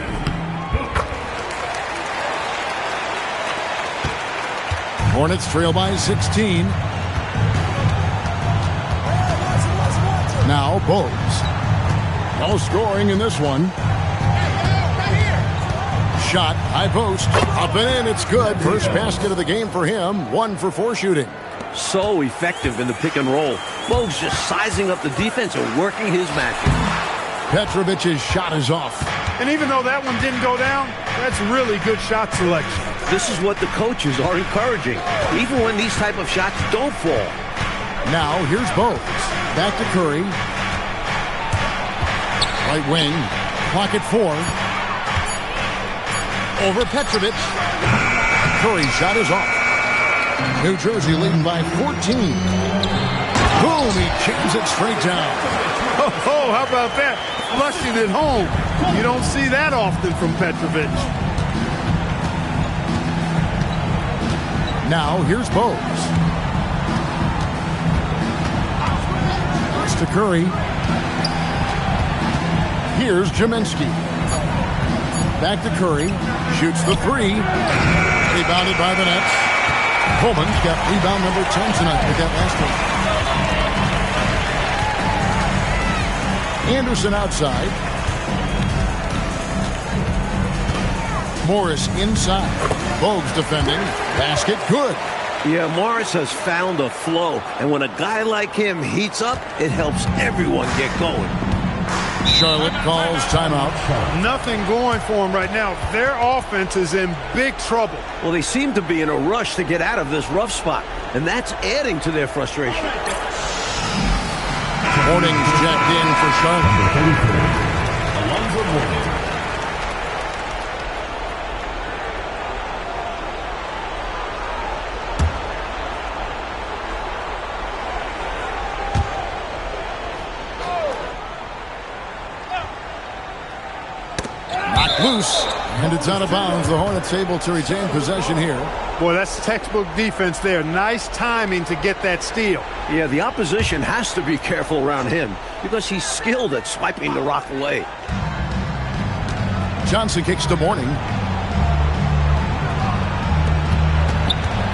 Hornets trail by 16. Now Bogues. No scoring in this one. Shot, high post, up and in, it's good. First basket of the game for him, 1 for 4 shooting. So effective in the pick and roll. Bogues just sizing up the defense and working his magic. Petrovic's shot is off. And even though that one didn't go down, that's really good shot selection. This is what the coaches are encouraging, even when these type of shots don't fall. Now, here's Bogues. Back to Curry. Right wing, clock at 4. Over Petrovic. Curry's shot is off. New Jersey leading by 14. Boom, he jams it straight down. Oh, how about that? Flushing it home. You don't see that often from Petrovic. Now, here's Bogues. Pass to Curry. Here's Jaminski. Back to Curry. Shoots the 3. Rebounded by the Nets. Coleman's got rebound number 10 tonight with that last one. Anderson outside. Morris inside. Bogues defending. Basket good. Yeah, Morris has found a flow. And when a guy like him heats up, it helps everyone get going. Charlotte calls timeout. Nothing going for them right now. Their offense is in big trouble. Well, they seem to be in a rush to get out of this rough spot, and that's adding to their frustration. Morning's checked in for Charlotte. Alonzo Mourning. Loose, and it's out of bounds. The Hornets able to retain possession here. Boy, that's textbook defense there. Nice timing to get that steal. Yeah, the opposition has to be careful around him because he's skilled at swiping the rock away. Johnson kicks to Mourning.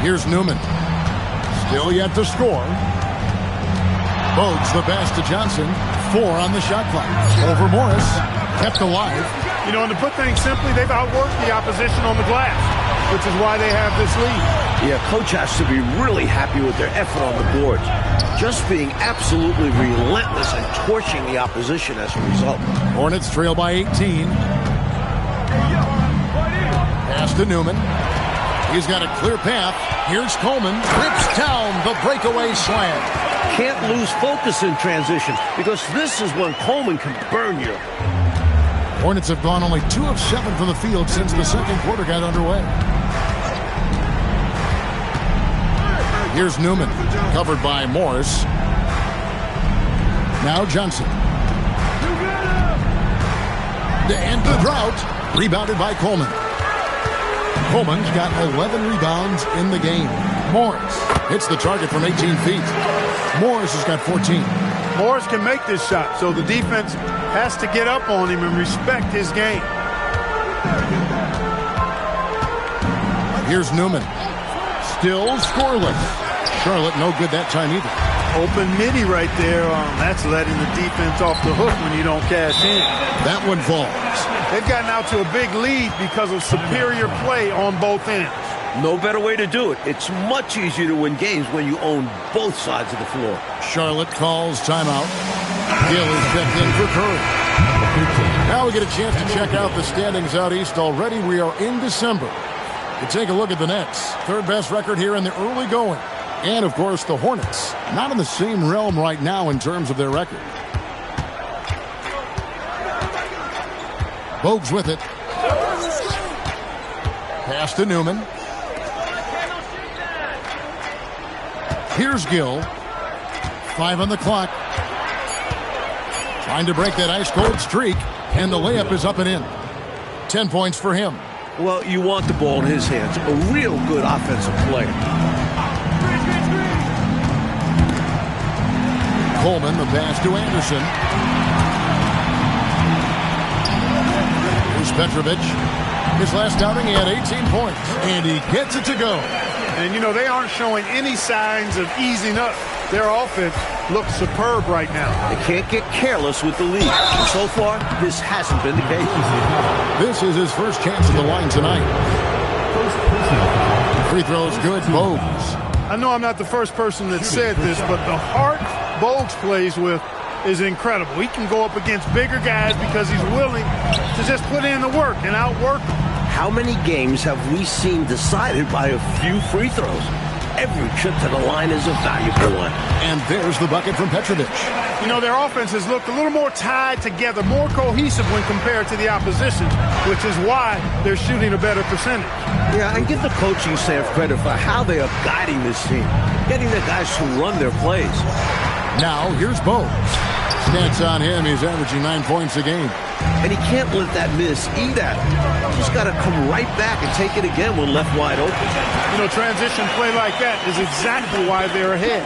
Here's Newman. Still yet to score. Bogues the pass to Johnson. 4 on the shot clock. Over Morris. Kept alive. You know, and to put things simply, they've outworked the opposition on the glass, which is why they have this lead. Yeah, coach has to be really happy with their effort on the boards. Just being absolutely relentless and torching the opposition as a result. Hornets trail by 18. Pass to Newman. He's got a clear path. Here's Coleman. Rips down the breakaway slam. Can't lose focus in transition because this is when Coleman can burn you. Hornets have gone only 2 of 7 from the field since the second quarter got underway. Here's Newman, covered by Morris. Now Johnson. To end the drought. Rebounded by Coleman. Coleman's got 11 rebounds in the game. Morris hits the target from 18 feet. Morris has got 14. Morris can make this shot, so the defense has to get up on him and respect his game. Here's Newman. Still scoreless. Charlotte no good that time either. Open midi right there. That's letting the defense off the hook when you don't cash in. That one falls. They've gotten out to a big lead because of superior play on both ends. No better way to do it. It's much easier to win games when you own both sides of the floor. Charlotte calls timeout. Gill is checked in for Curry. Now we get a chance to check out the standings out east. Already we are in December. You take a look at the Nets. Third best record here in the early going. And, of course, the Hornets. Not in the same realm right now in terms of their record. Bogues with it. Pass to Newman. Here's Gill. 5 on the clock. Trying to break that ice-cold streak. And the layup is up and in. 10 points for him. Well, you want the ball in his hands. A real good offensive player. Coleman, the pass to Anderson. Here's Petrovic. His last outing, he had 18 points. And he gets it to go. And, you know, they aren't showing any signs of easing up. Their offense looks superb right now. They can't get careless with the lead. And so far, this hasn't been the case. This is his first chance at the line tonight. Free throws good. Bogues. I know I'm not the first person that said this, but the heart Bogues plays with is incredible. He can go up against bigger guys because he's willing to just put in the work and outwork them. How many games have we seen decided by a few free throws? Every trip to the line is a valuable one. And there's the bucket from Petrovic. You know, their offense has looked a little more tied together, more cohesive when compared to the opposition, which is why they're shooting a better percentage. Yeah, and give the coaching staff credit for how they are guiding this team, getting the guys to run their plays. Now, here's Bogues. Stats on him, he's averaging 9 points a game. And he can't let that miss eat at him. He's got to come right back and take it again when left wide open. You know, transition play like that is exactly why they're ahead.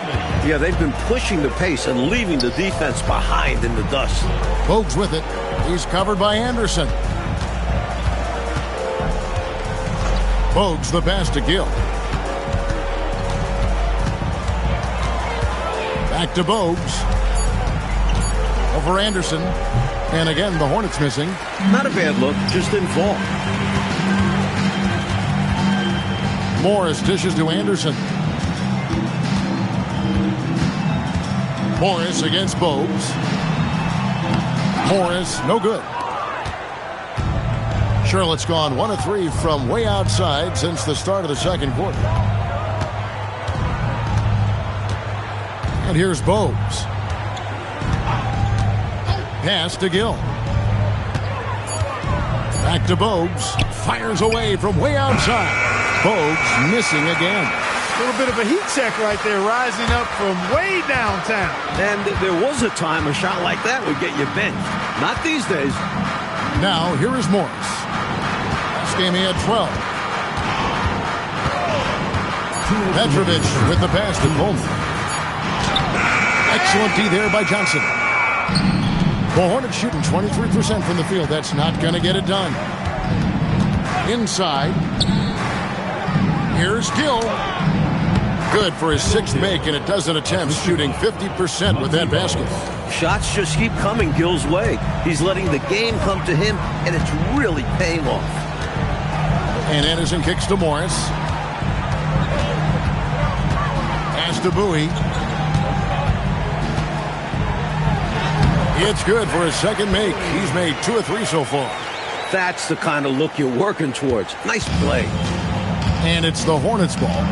Yeah, they've been pushing the pace and leaving the defense behind in the dust. Bogues with it. He's covered by Anderson. Bogues the pass to Gill. Back to Bogues. Over Anderson. And again, the Hornets missing. Not a bad look, just didn't fall. Morris dishes to Anderson. Morris against Bogues. Morris, no good. Charlotte's gone 1 of 3 from way outside since the start of the second quarter. And here's Bogues. Pass to Gill. Back to Bogues. Fires away from way outside. Bogues missing again. A little bit of a heat check right there, rising up from way downtown. And there was a time a shot like that would get you benched. Not these days. Now, here is Morris. Last game he had 12. Petrovic with the pass to Coleman. Excellent D there by Johnson. The Hornets shooting 23% from the field. That's not going to get it done. Inside. Here's Gill. Good for his 6th make and a dozen attempts, shooting 50% with that basket. Shots just keep coming Gill's way. He's letting the game come to him, and it's really paying off. And Anderson kicks to Morris. Pass to Bowie. It's good for his 2nd make. He's made 2 of 3 so far. That's the kind of look you're working towards. Nice play. And it's the Hornets ball.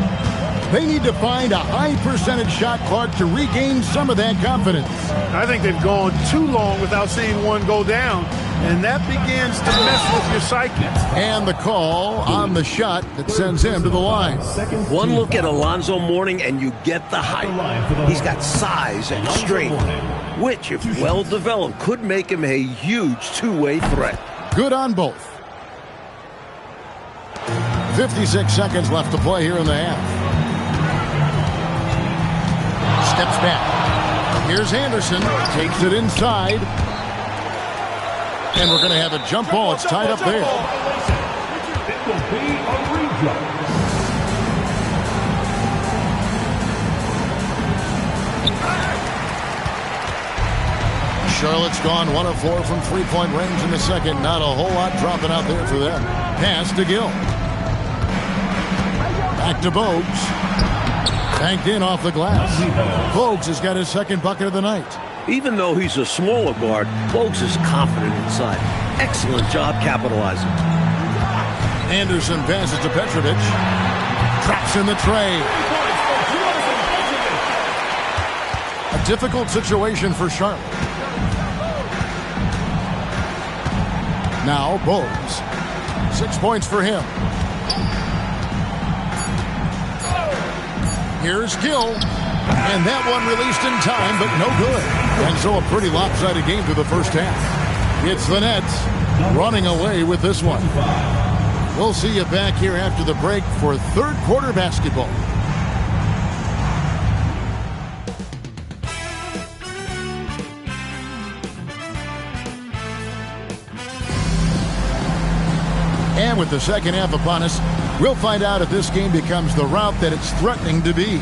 They need to find a high percentage shot, Clark, to regain some of that confidence. I think they've gone too long without seeing one go down, and that begins to mess with your psyche. And the call on the shot that sends him to the line. One look at Alonzo Mourning and you get the height. He's got size and strength, which, if well developed, could make him a huge two-way threat. Good on both. 56 seconds left to play here in the half. Steps back. Here's Anderson. Takes it inside. And we're going to have a jump ball. It's tied up there. It will be a rejump. Charlotte's gone 1 of 4 from three-point range in the second. Not a whole lot dropping out there for them. Pass to Gill. Back to Bogues. Banked in off the glass. Bogues has got his second bucket of the night. Even though he's a smaller guard, Bogues is confident inside. Excellent job capitalizing. Anderson passes to Petrovic. Traps in the tray. A difficult situation for Charlotte. Now Bogues. 6 points for him. Here's Gill. And that one released in time, but no good. And so a pretty lopsided game through the first half. It's the Nets running away with this one. We'll see you back here after the break for third quarter basketball. And with the second half upon us, we'll find out if this game becomes the route that it's threatening to be.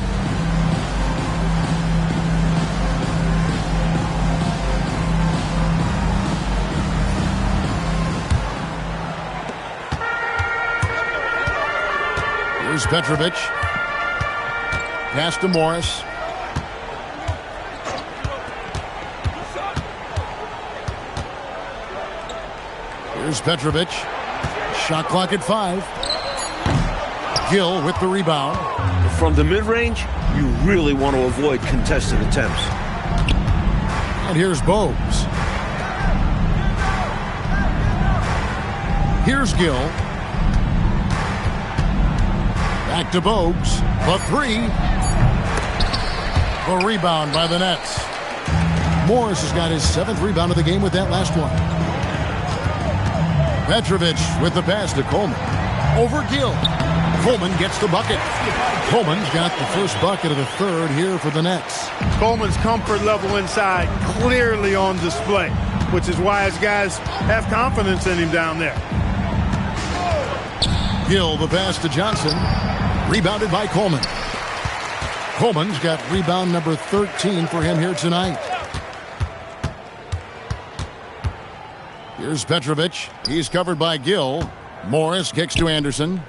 Here's Petrovic. Pass to Morris. Here's Petrovic. Shot clock at 5. Gill with the rebound. From the mid-range, you really want to avoid contested attempts. And here's Bogues. Here's Gill. Back to Bogues. The 3. The rebound by the Nets. Morris has got his 7th rebound of the game with that last one. Petrovic with the pass to Coleman. Over Gill. Coleman gets the bucket. Coleman's got the first bucket of the third here for the Nets. Coleman's comfort level inside clearly on display, which is why his guys have confidence in him down there. Gill, the pass to Johnson. Rebounded by Coleman. Coleman's got rebound number 13 for him here tonight. Here's Petrovic. He's covered by Gill. Morris kicks to Anderson.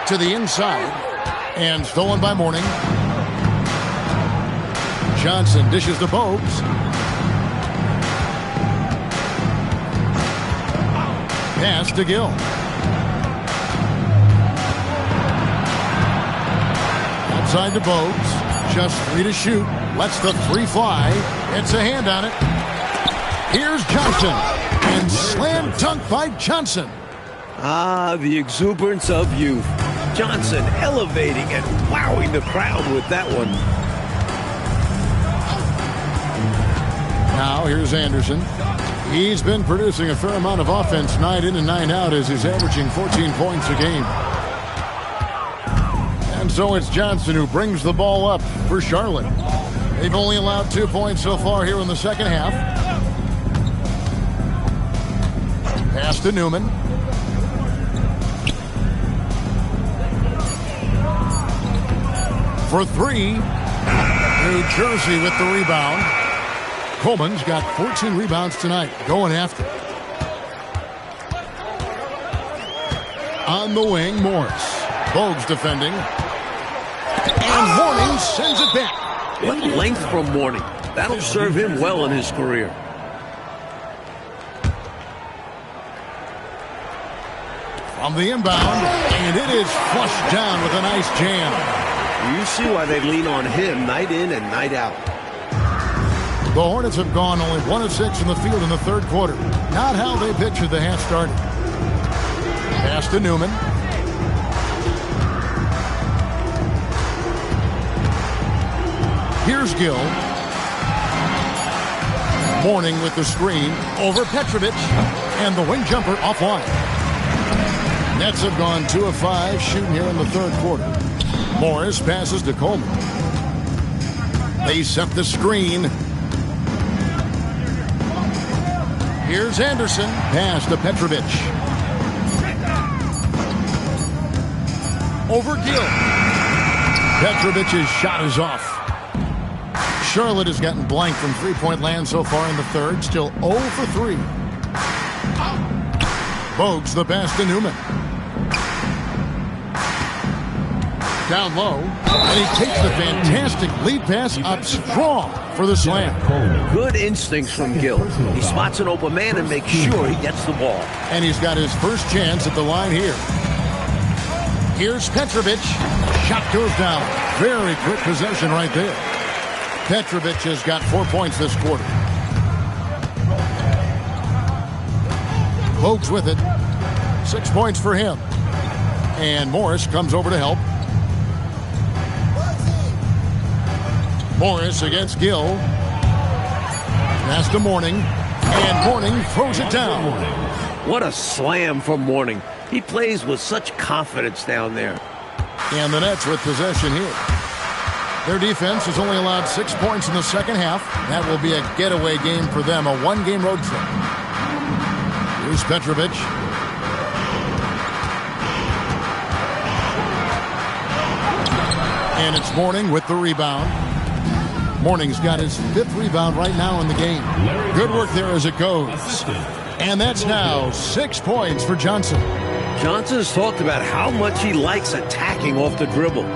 To the inside. And stolen by Mourning. Johnson dishes to Bogues. Pass to Gill. Outside to Bogues. Just 3 to shoot. Lets the 3 fly. It's a hand on it. Here's Johnson. And slam dunk by Johnson. Ah, the exuberance of youth. Johnson elevating and wowing the crowd with that one. Now here's Anderson. He's been producing a fair amount of offense night in and night out as he's averaging 14 points a game. And so it's Johnson who brings the ball up for Charlotte. They've only allowed 2 points so far here in the second half. Pass to Newman. For 3. New Jersey with the rebound. Coleman's got 14 rebounds tonight. Going after. On the wing, Morris. Bogues defending. And Mourning sends it back. What length from Mourning. That'll serve him well in his career. On the inbound, and it is flushed down with a nice jam. You see why they lean on him night in and night out. The Hornets have gone only 1 of 6 in the field in the third quarter. Not how they pictured the half started. Pass to Newman. Here's Gill. Mourning with the screen over Petrovic. And the wing jumper offline. Nets have gone 2 of 5 shooting here in the third quarter. Morris passes to Coleman. They set the screen. Here's Anderson. Pass to Petrovic. Over Gill. Petrovic's shot is off. Charlotte has gotten blank from three-point land so far in the third. Still 0 for 3. Bogues the pass to Newman. Down low. And he takes the fantastic lead pass up strong for the slam. Good instincts from Gill. He spots an open man and makes sure he gets the ball. And he's got his first chance at the line here. Here's Petrovic. Shot goes down. Very quick possession right there. Petrovic has got 4 points this quarter. Bogues with it. 6 points for him. And Morris comes over to help. Morris against Gill. Pass to Mourning. And Mourning throws it down. What a slam from Mourning. He plays with such confidence down there. And the Nets with possession here. Their defense has only allowed 6 points in the second half. That will be a getaway game for them, a one-game road trip. Here's Petrovic. And it's Mourning with the rebound. Mourning's got his 5th rebound right now in the game. Good work there as it goes. And that's now 6 points for Johnson. Johnson's talked about how much he likes attacking off the dribble.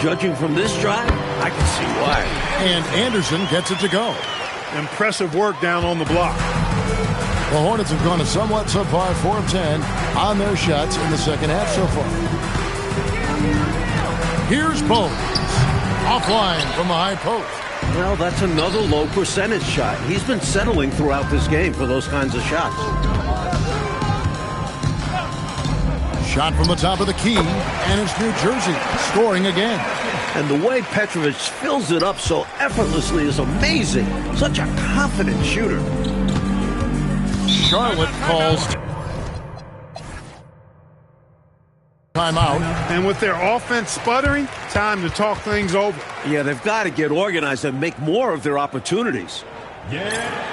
Judging from this drive, I can see why. And Anderson gets it to go. Impressive work down on the block. The Hornets have gone a somewhat subpar 4 of 10 on their shots in the second half so far. Here's Bogues. Offline from the high post. Well, that's another low percentage shot. He's been settling throughout this game for those kinds of shots. Shot from the top of the key, and it's New Jersey scoring again. And the way Petrovic fills it up so effortlessly is amazing. Such a confident shooter. Charlotte calls timeout. And with their offense sputtering, time to talk things over. Yeah, they've got to get organized and make more of their opportunities. Yeah.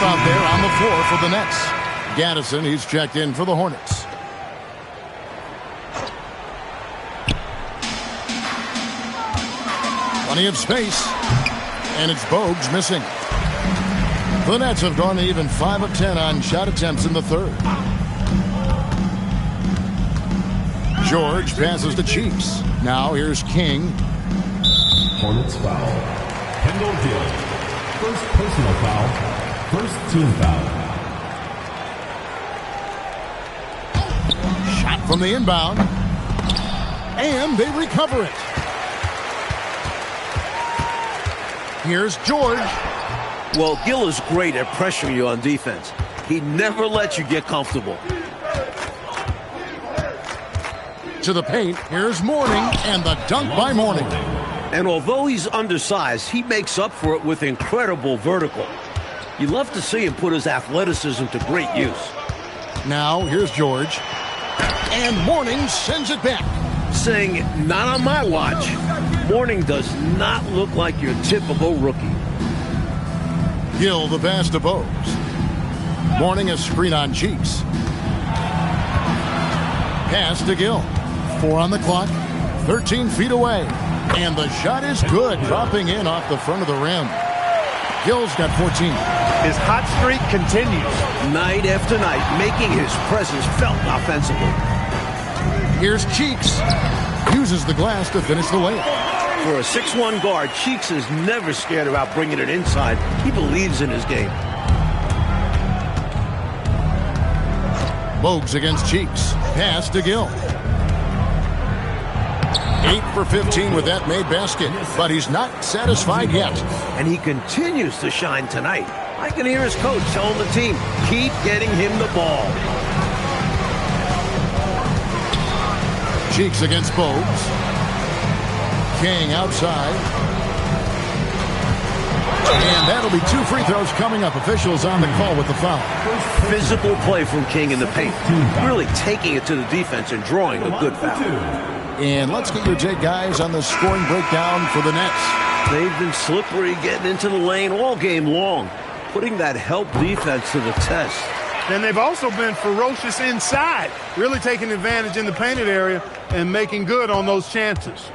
Out there on the floor for the Nets. Gaddison, he's checked in for the Hornets. Plenty of space. And it's Bogues missing. The Nets have gone to even 5 of 10 on shot attempts in the third. George passes to Chiefs. Now here's King. Hornets foul. Kendall Gill. First personal foul. First team foul. Shot from the inbound. And they recover it. Here's George. Well, Gill is great at pressuring you on defense. He never lets you get comfortable. To the paint, here's Mourning, and the dunk by Mourning. And although he's undersized, he makes up for it with incredible vertical. You love to see him put his athleticism to great use. Now, here's George. And Mourning sends it back. Saying, not on my watch. Mourning does not look like your typical rookie. Gill the pass to Bogues. Mourning a screen on Cheeks. Pass to Gill. 4 on the clock. 13 feet away. And the shot is good. Dropping in off the front of the rim. Gill's got 14. His hot streak continues. Night after night, making his presence felt offensively. Here's Cheeks. Uses the glass to finish the layup. For a 6'1 guard, Cheeks is never scared about bringing it inside. He believes in his game. Bogues against Cheeks. Pass to Gill. 8 for 15 with that made basket, but he's not satisfied yet. And he continues to shine tonight. I can hear his coach telling the team, keep getting him the ball. Cheeks against Bogues. King outside. And that'll be 2 free throws coming up. Officials on the call with the foul. Physical play from King in the paint. Really taking it to the defense and drawing a good foul. And let's get your take, guys, on the scoring breakdown for the Nets. They've been slippery getting into the lane all game long, putting that help defense to the test. And they've also been ferocious inside, really taking advantage in the painted area and making good on those chances.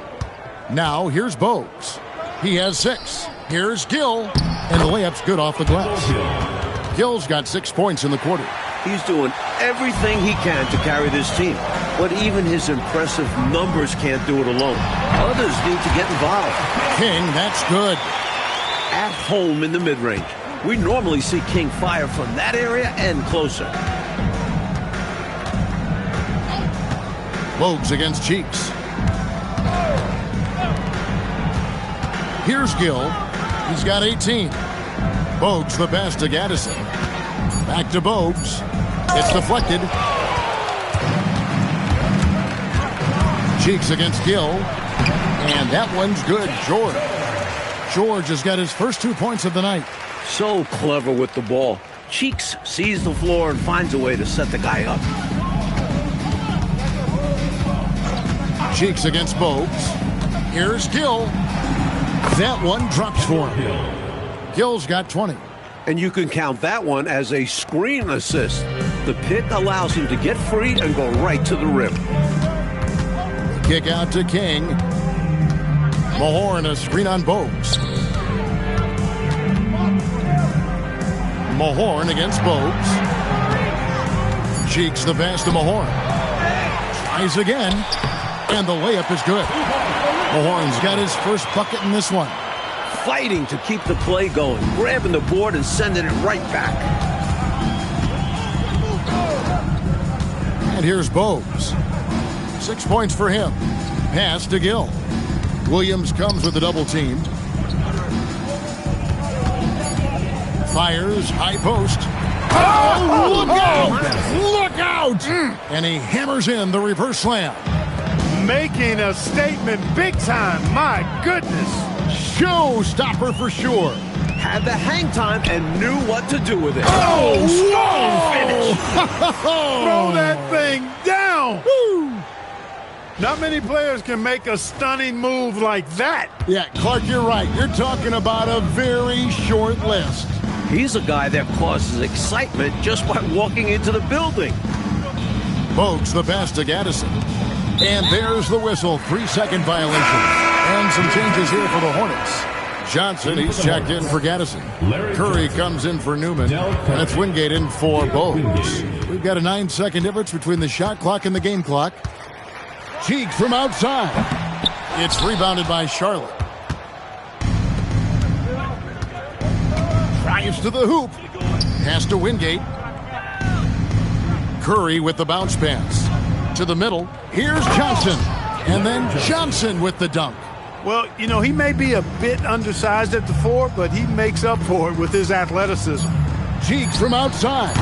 Now, here's Bogues. He has 6. Here's Gill, and the layup's good off the glass. Gill's got 6 points in the quarter. He's doing everything he can to carry this team, but even his impressive numbers can't do it alone. Others need to get involved. King, that's good. At home in the mid-range. We normally see King fire from that area and closer. Bogues against Cheeks. Here's Gill. He's got 18. Bogues the pass to Gaddison. Back to Bogues. It's deflected. Cheeks against Gill. And that one's good. George has got his first 2 points of the night. So clever with the ball. Cheeks sees the floor and finds a way to set the guy up. Cheeks against Bogues. Here's Gill. That one drops for him. Gill's got 20. And you can count that one as a screen assist. The pick allows him to get free and go right to the rim. Kick out to King. Mahorn a screen on Bogues. Mahorn against Bogues. Cheeks the pass to Mahorn. Tries again. And the layup is good. Mahorn's got his first bucket in this one. Fighting to keep the play going, grabbing the board and sending it right back. And here's Bogues. 6 points for him. Pass to Gill. Williams comes with the double team. Fires, high post. Oh, look out! Look out! And he hammers in the reverse slam. Making a statement big time. My goodness. Showstopper for sure. Had the hang time and knew what to do with it. Oh, strong finish. Throw that thing down. Woo. Not many players can make a stunning move like that. Yeah, Clark, you're right. You're talking about a very short list. He's a guy that causes excitement just by walking into the building. Bogues the pass to Gaddison. And there's the whistle. 3-second violation. And some changes here for the Hornets. Johnson, he's checked in for Gaddison. Curry comes in for Newman. And it's Wingate in for Bogues. We've got a 9-second difference between the shot clock and the game clock. Cheeks from outside. It's rebounded by Charlotte. Drives to the hoop. Pass to Wingate. Curry with the bounce pass. To the middle. Here's Johnson. And then Johnson with the dunk. Well, you know, he may be a bit undersized at the 4, but he makes up for it with his athleticism. Cheeks from outside.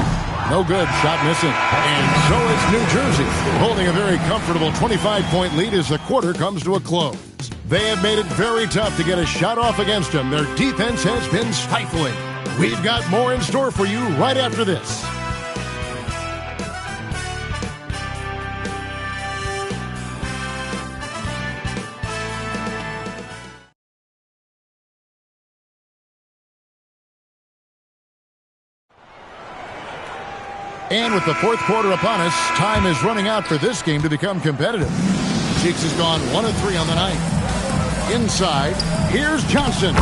No good. Shot missing. And so it's New Jersey, holding a very comfortable 25-point lead as the quarter comes to a close. They have made it very tough to get a shot off against them. Their defense has been stifling. We've got more in store for you right after this. And with the fourth quarter upon us, time is running out for this game to become competitive. Cheeks has gone 1 of 3 on the night. Inside, here's Johnson.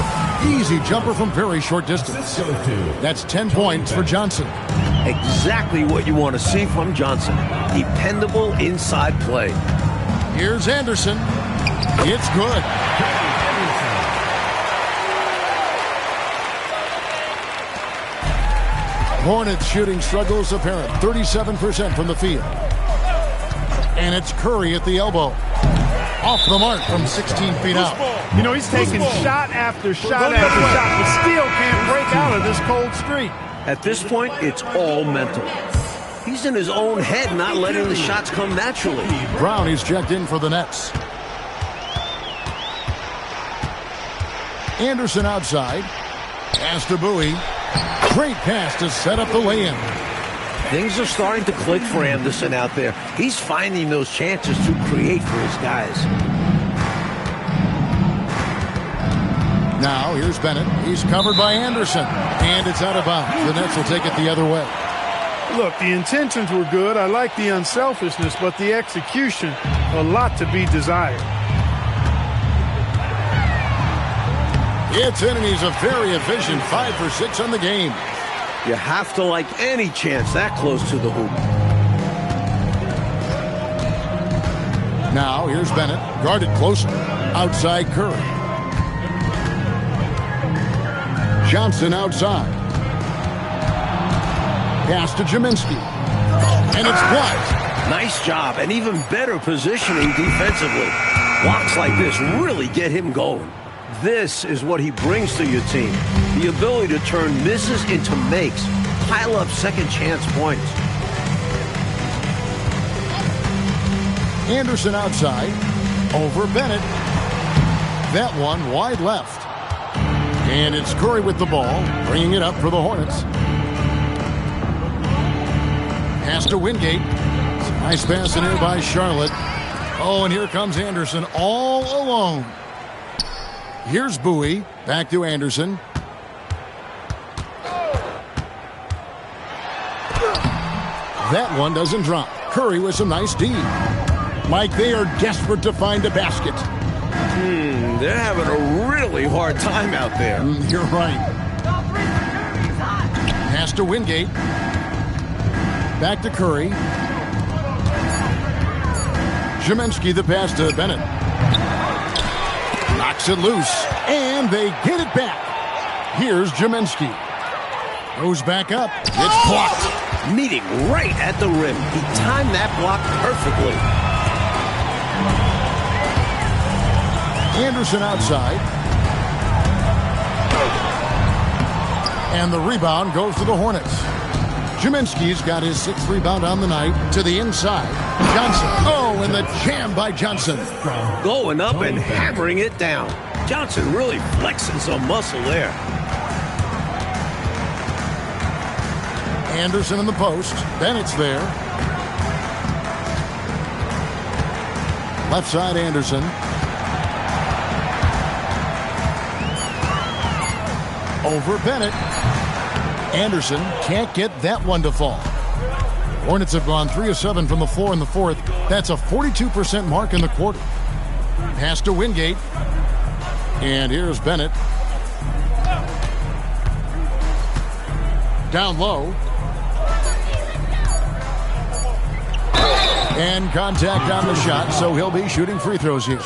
Easy jumper from very short distance. That's 10 points for Johnson. Exactly what you want to see from Johnson. Dependable inside play. Here's Anderson. It's good. Hornets shooting struggles apparent. 37% from the field. And it's Curry at the elbow. Off the mark from 16 feet out. You know, he's taking shot after shot after shot, but still can't break out of this cold streak. At this point, it's all mental. He's in his own head, not letting the shots come naturally. Brown is checked in for the Nets. Anderson outside. Pass to Bowie. Great pass to set up the lay-in. Things are starting to click for Anderson out there. He's finding those chances to create for his guys. Now, here's Bennett. He's covered by Anderson. And it's out of bounds. The Nets will take it the other way. Look, the intentions were good. I like the unselfishness, but the execution, a lot to be desired. It's enemies a very efficient 5 for 6 on the game. You have to like any chance that close to the hoop. Now, here's Bennett. Guarded closer. Outside Curry. Johnson outside. Pass to Jaminski. And it's blocked. Nice job, and even better positioning defensively. Blocks like this really get him going. This is what he brings to your team. The ability to turn misses into makes. Pile up second chance points. Anderson outside. Over Bennett. That one wide left. And it's Curry with the ball, bringing it up for the Hornets. Pass to Wingate. Nice pass in here by Charlotte. Oh, and here comes Anderson all alone. Here's Bowie. Back to Anderson. That one doesn't drop. Curry with some nice D. Mike, they are desperate to find a basket. They're having a really hard time out there. You're right. Pass to Wingate. Back to Curry. Jaminski the pass to Bennett. Knocks it loose. And they get it back. Here's Jaminski. Goes back up. It's blocked. Meeting right at the rim. He timed that block perfectly. Anderson outside. And the rebound goes to the Hornets. Jaminski's got his 6th rebound on the night. To the inside. Johnson. Oh, and the jam by Johnson. Going up and hammering it down. Johnson really flexing some muscle there. Anderson in the post. Bennett's there. Left side Anderson. Over Bennett. Anderson can't get that one to fall. Hornets have gone 3 of 7 from the floor in the fourth. That's a 42% mark in the quarter. Pass to Wingate. And here's Bennett. Down low. And contact on the shot, so he'll be shooting free throws here.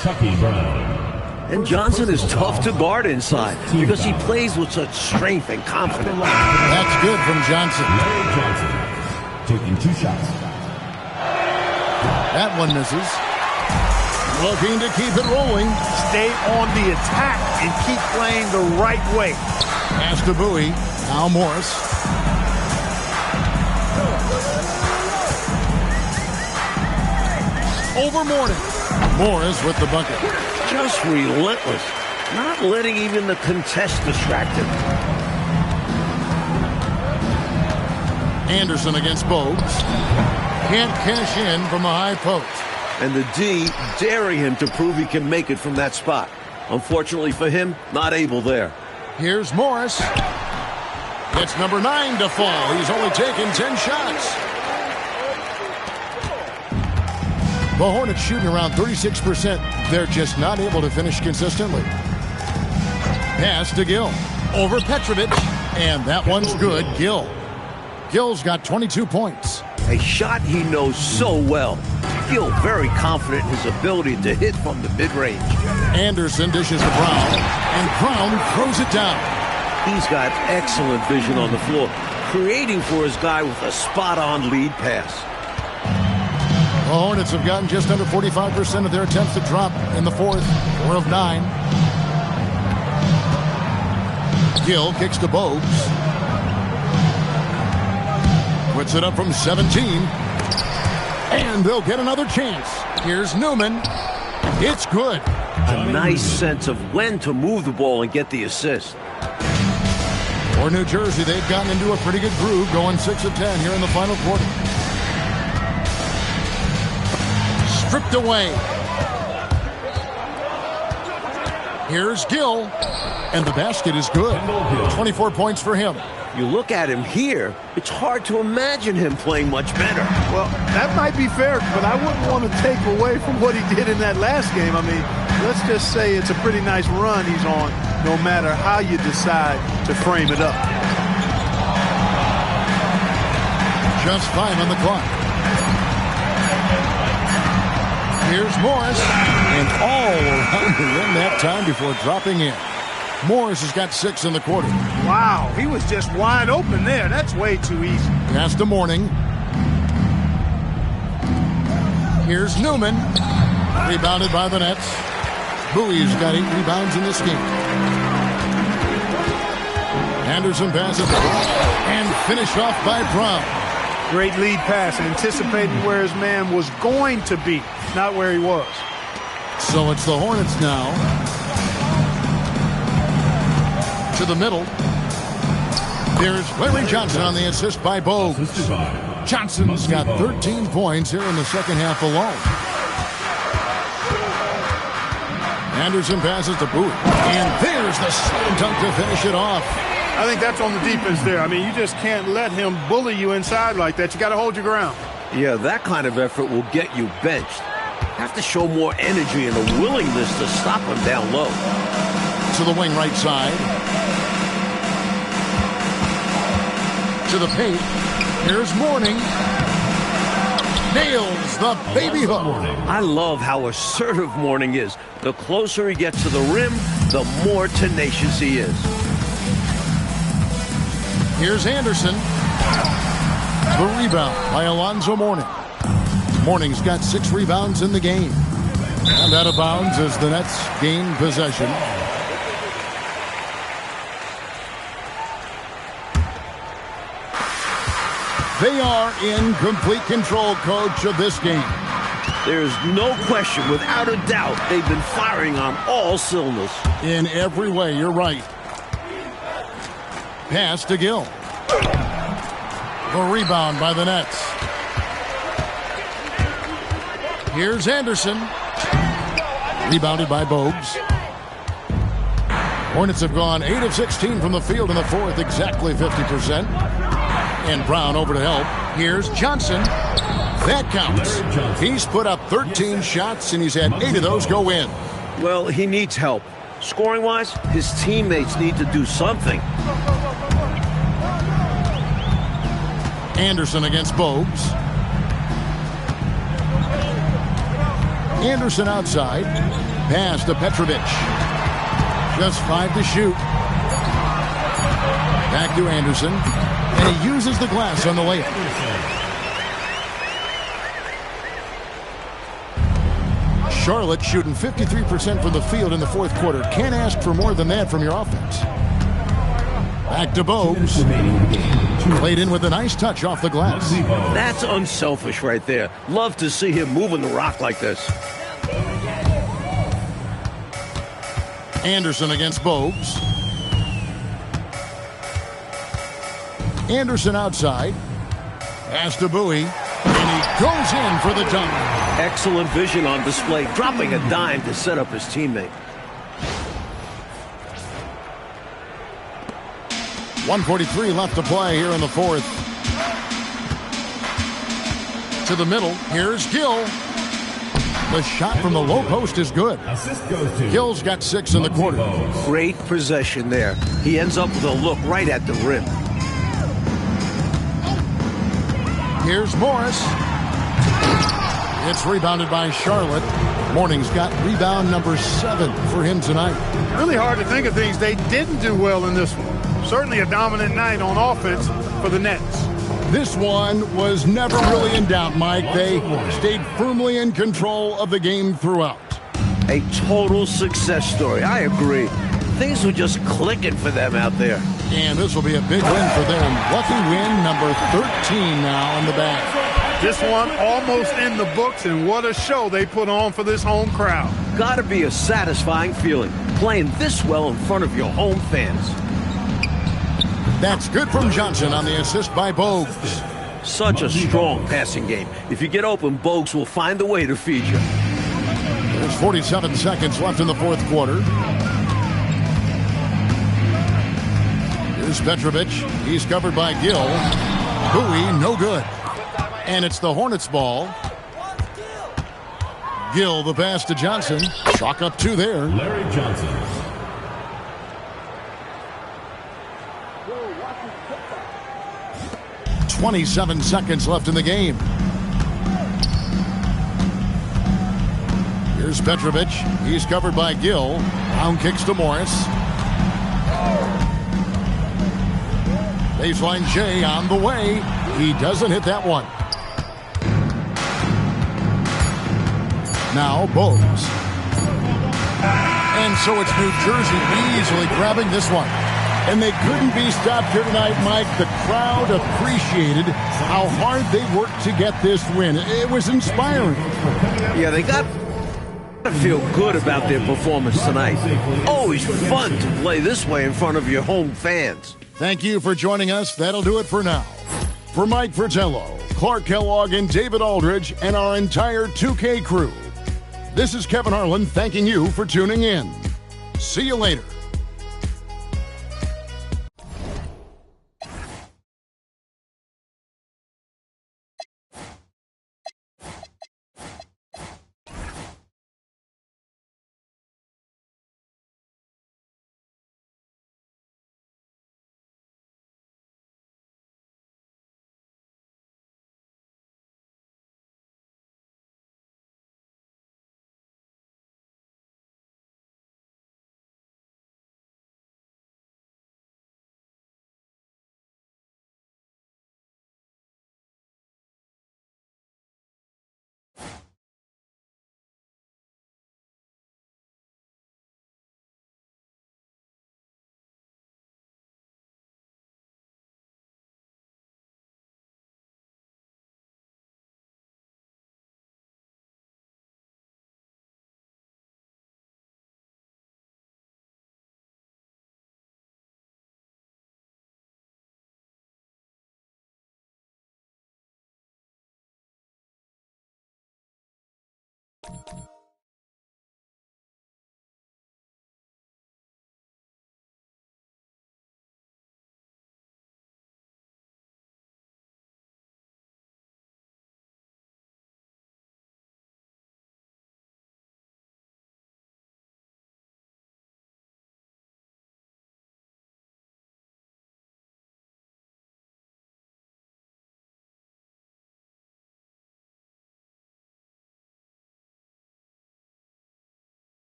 And Johnson is tough to guard inside because he plays with such strength and confidence. That's good from Johnson. Johnson taking 2 shots. That one misses. Looking to keep it rolling. Stay on the attack and keep playing the right way. Pass to Bowie. Now Morris. Over Mourning. Morris with the bucket. Just relentless. Not letting even the contest distract him. Anderson against Bogues. Can't cash in from the high post. And the D daring him to prove he can make it from that spot. Unfortunately for him, not able there. Here's Morris. It's number 9 to fall. He's only taken 10 shots. The Hornets shooting around 36%. They're just not able to finish consistently. Pass to Gill. Over Petrovic. And that one's good. Gill. Gill's got 22 points. A shot he knows so well. Gill very confident in his ability to hit from the mid-range. Anderson dishes to Brown. And Brown throws it down. He's got excellent vision on the floor, creating for his guy with a spot-on lead pass. The Hornets have gotten just under 45% of their attempts to drop in the fourth. 4 of 9. Gill kicks to Bogues. Puts it up from 17. And they'll get another chance. Here's Newman. It's good. A nice sense of when to move the ball and get the assist. For New Jersey, they've gotten into a pretty good groove, going 6 of 10 here in the final quarter. Stripped away. Here's Gill. And the basket is good. 24 points for him. You look at him here, it's hard to imagine him playing much better. Well, that might be fair, but I wouldn't want to take away from what he did in that last game. I mean, let's just say it's a pretty nice run he's on, no matter how you decide to frame it up. Just 5 on the clock. Here's Morris. And all around the rim that time before dropping in. Morris has got 6 in the quarter. Wow, he was just wide open there. That's way too easy. Pass to Mourning. Here's Newman. Rebounded by the Nets. Bowie's got 8 rebounds in this game. Anderson passes and finished off by Brown. Great lead pass, anticipating where his man was going to be, not where he was. So it's the Hornets now. To the middle. There's Larry Johnson on the assist by Bogues. Johnson's got 13 points here in the second half alone. Anderson passes to Bowie. And there's the slam dunk to finish it off. I think that's on the defense there. I mean, you just can't let him bully you inside like that. You got to hold your ground. Yeah, that kind of effort will get you benched. Have to show more energy and a willingness to stop him down low. To the wing right side. To the paint. Here's Mourning. Nails the baby hook. I love how assertive Mourning is. The closer he gets to the rim, the more tenacious he is. Here's Anderson. The rebound by Alonzo Mourning. Mourning's got 6 rebounds in the game. And out of bounds as the Nets gain possession. They are in complete control, coach, of this game. There's no question, without a doubt, they've been firing on all cylinders. In every way, you're right. Pass to Gill. The rebound by the Nets. Here's Anderson. Rebounded by Bogues. Hornets have gone 8 of 16 from the field in the fourth, exactly 50%. And Brown over to help. Here's Johnson. That counts. He's put up 13 shots, and he's had 8 of those go in. Well, he needs help. Scoring-wise, his teammates need to do something. Anderson against Bogues. Anderson outside. Pass to Petrovic. Just 5 to shoot. Back to Anderson. And he uses the glass on the layup. Charlotte shooting 53% from the field in the fourth quarter. Can't ask for more than that from your offense. Back to Bogues. Played in with a nice touch off the glass. That's unselfish right there. Love to see him moving the rock like this. Anderson against Bogues. Anderson outside. Pass to Bowie. And he goes in for the dunk. Excellent vision on display, dropping a dime to set up his teammate. 1:43 left to play here in the fourth. To the middle. Here's Gill. The shot from the low post is good. Assist goes to Gill's got 6 in the quarter. Great possession there. He ends up with a look right at the rim. Here's Morris. It's rebounded by Charlotte. Morning's got rebound number 7 for him tonight. Really hard to think of things they didn't do well in this one. Certainly a dominant night on offense for the Nets. This one was never really in doubt, Mike. They stayed firmly in control of the game throughout. A total success story. I agree. Things were just clicking for them out there. And this will be a big win for them. Lucky win number 13 now in the bag. This one almost in the books, and what a show they put on for this home crowd. Gotta be a satisfying feeling, playing this well in front of your home fans. That's good from Johnson on the assist by Bogues. Such a strong passing game. If you get open, Bogues will find a way to feed you. There's 47 seconds left in the fourth quarter. Here's Petrovic. He's covered by Gill. Bowie, no good. And it's the Hornets' ball. Gill, the pass to Johnson. Chalk up 2 there. Larry Johnson. .27 seconds left in the game. Here's Petrovic. He's covered by Gill. Round kicks to Morris. Baseline J on the way. He doesn't hit that one. Now Bogues. And so it's New Jersey easily grabbing this one. And they couldn't be stopped here tonight, Mike. The crowd appreciated how hard they worked to get this win. It was inspiring. Yeah, they got to feel good about their performance tonight. Always fun to play this way in front of your home fans. Thank you for joining us. That'll do it for now. For Mike Fratello, Clark Kellogg, and David Aldridge, and our entire 2K crew, this is Kevin Harlan thanking you for tuning in. See you later.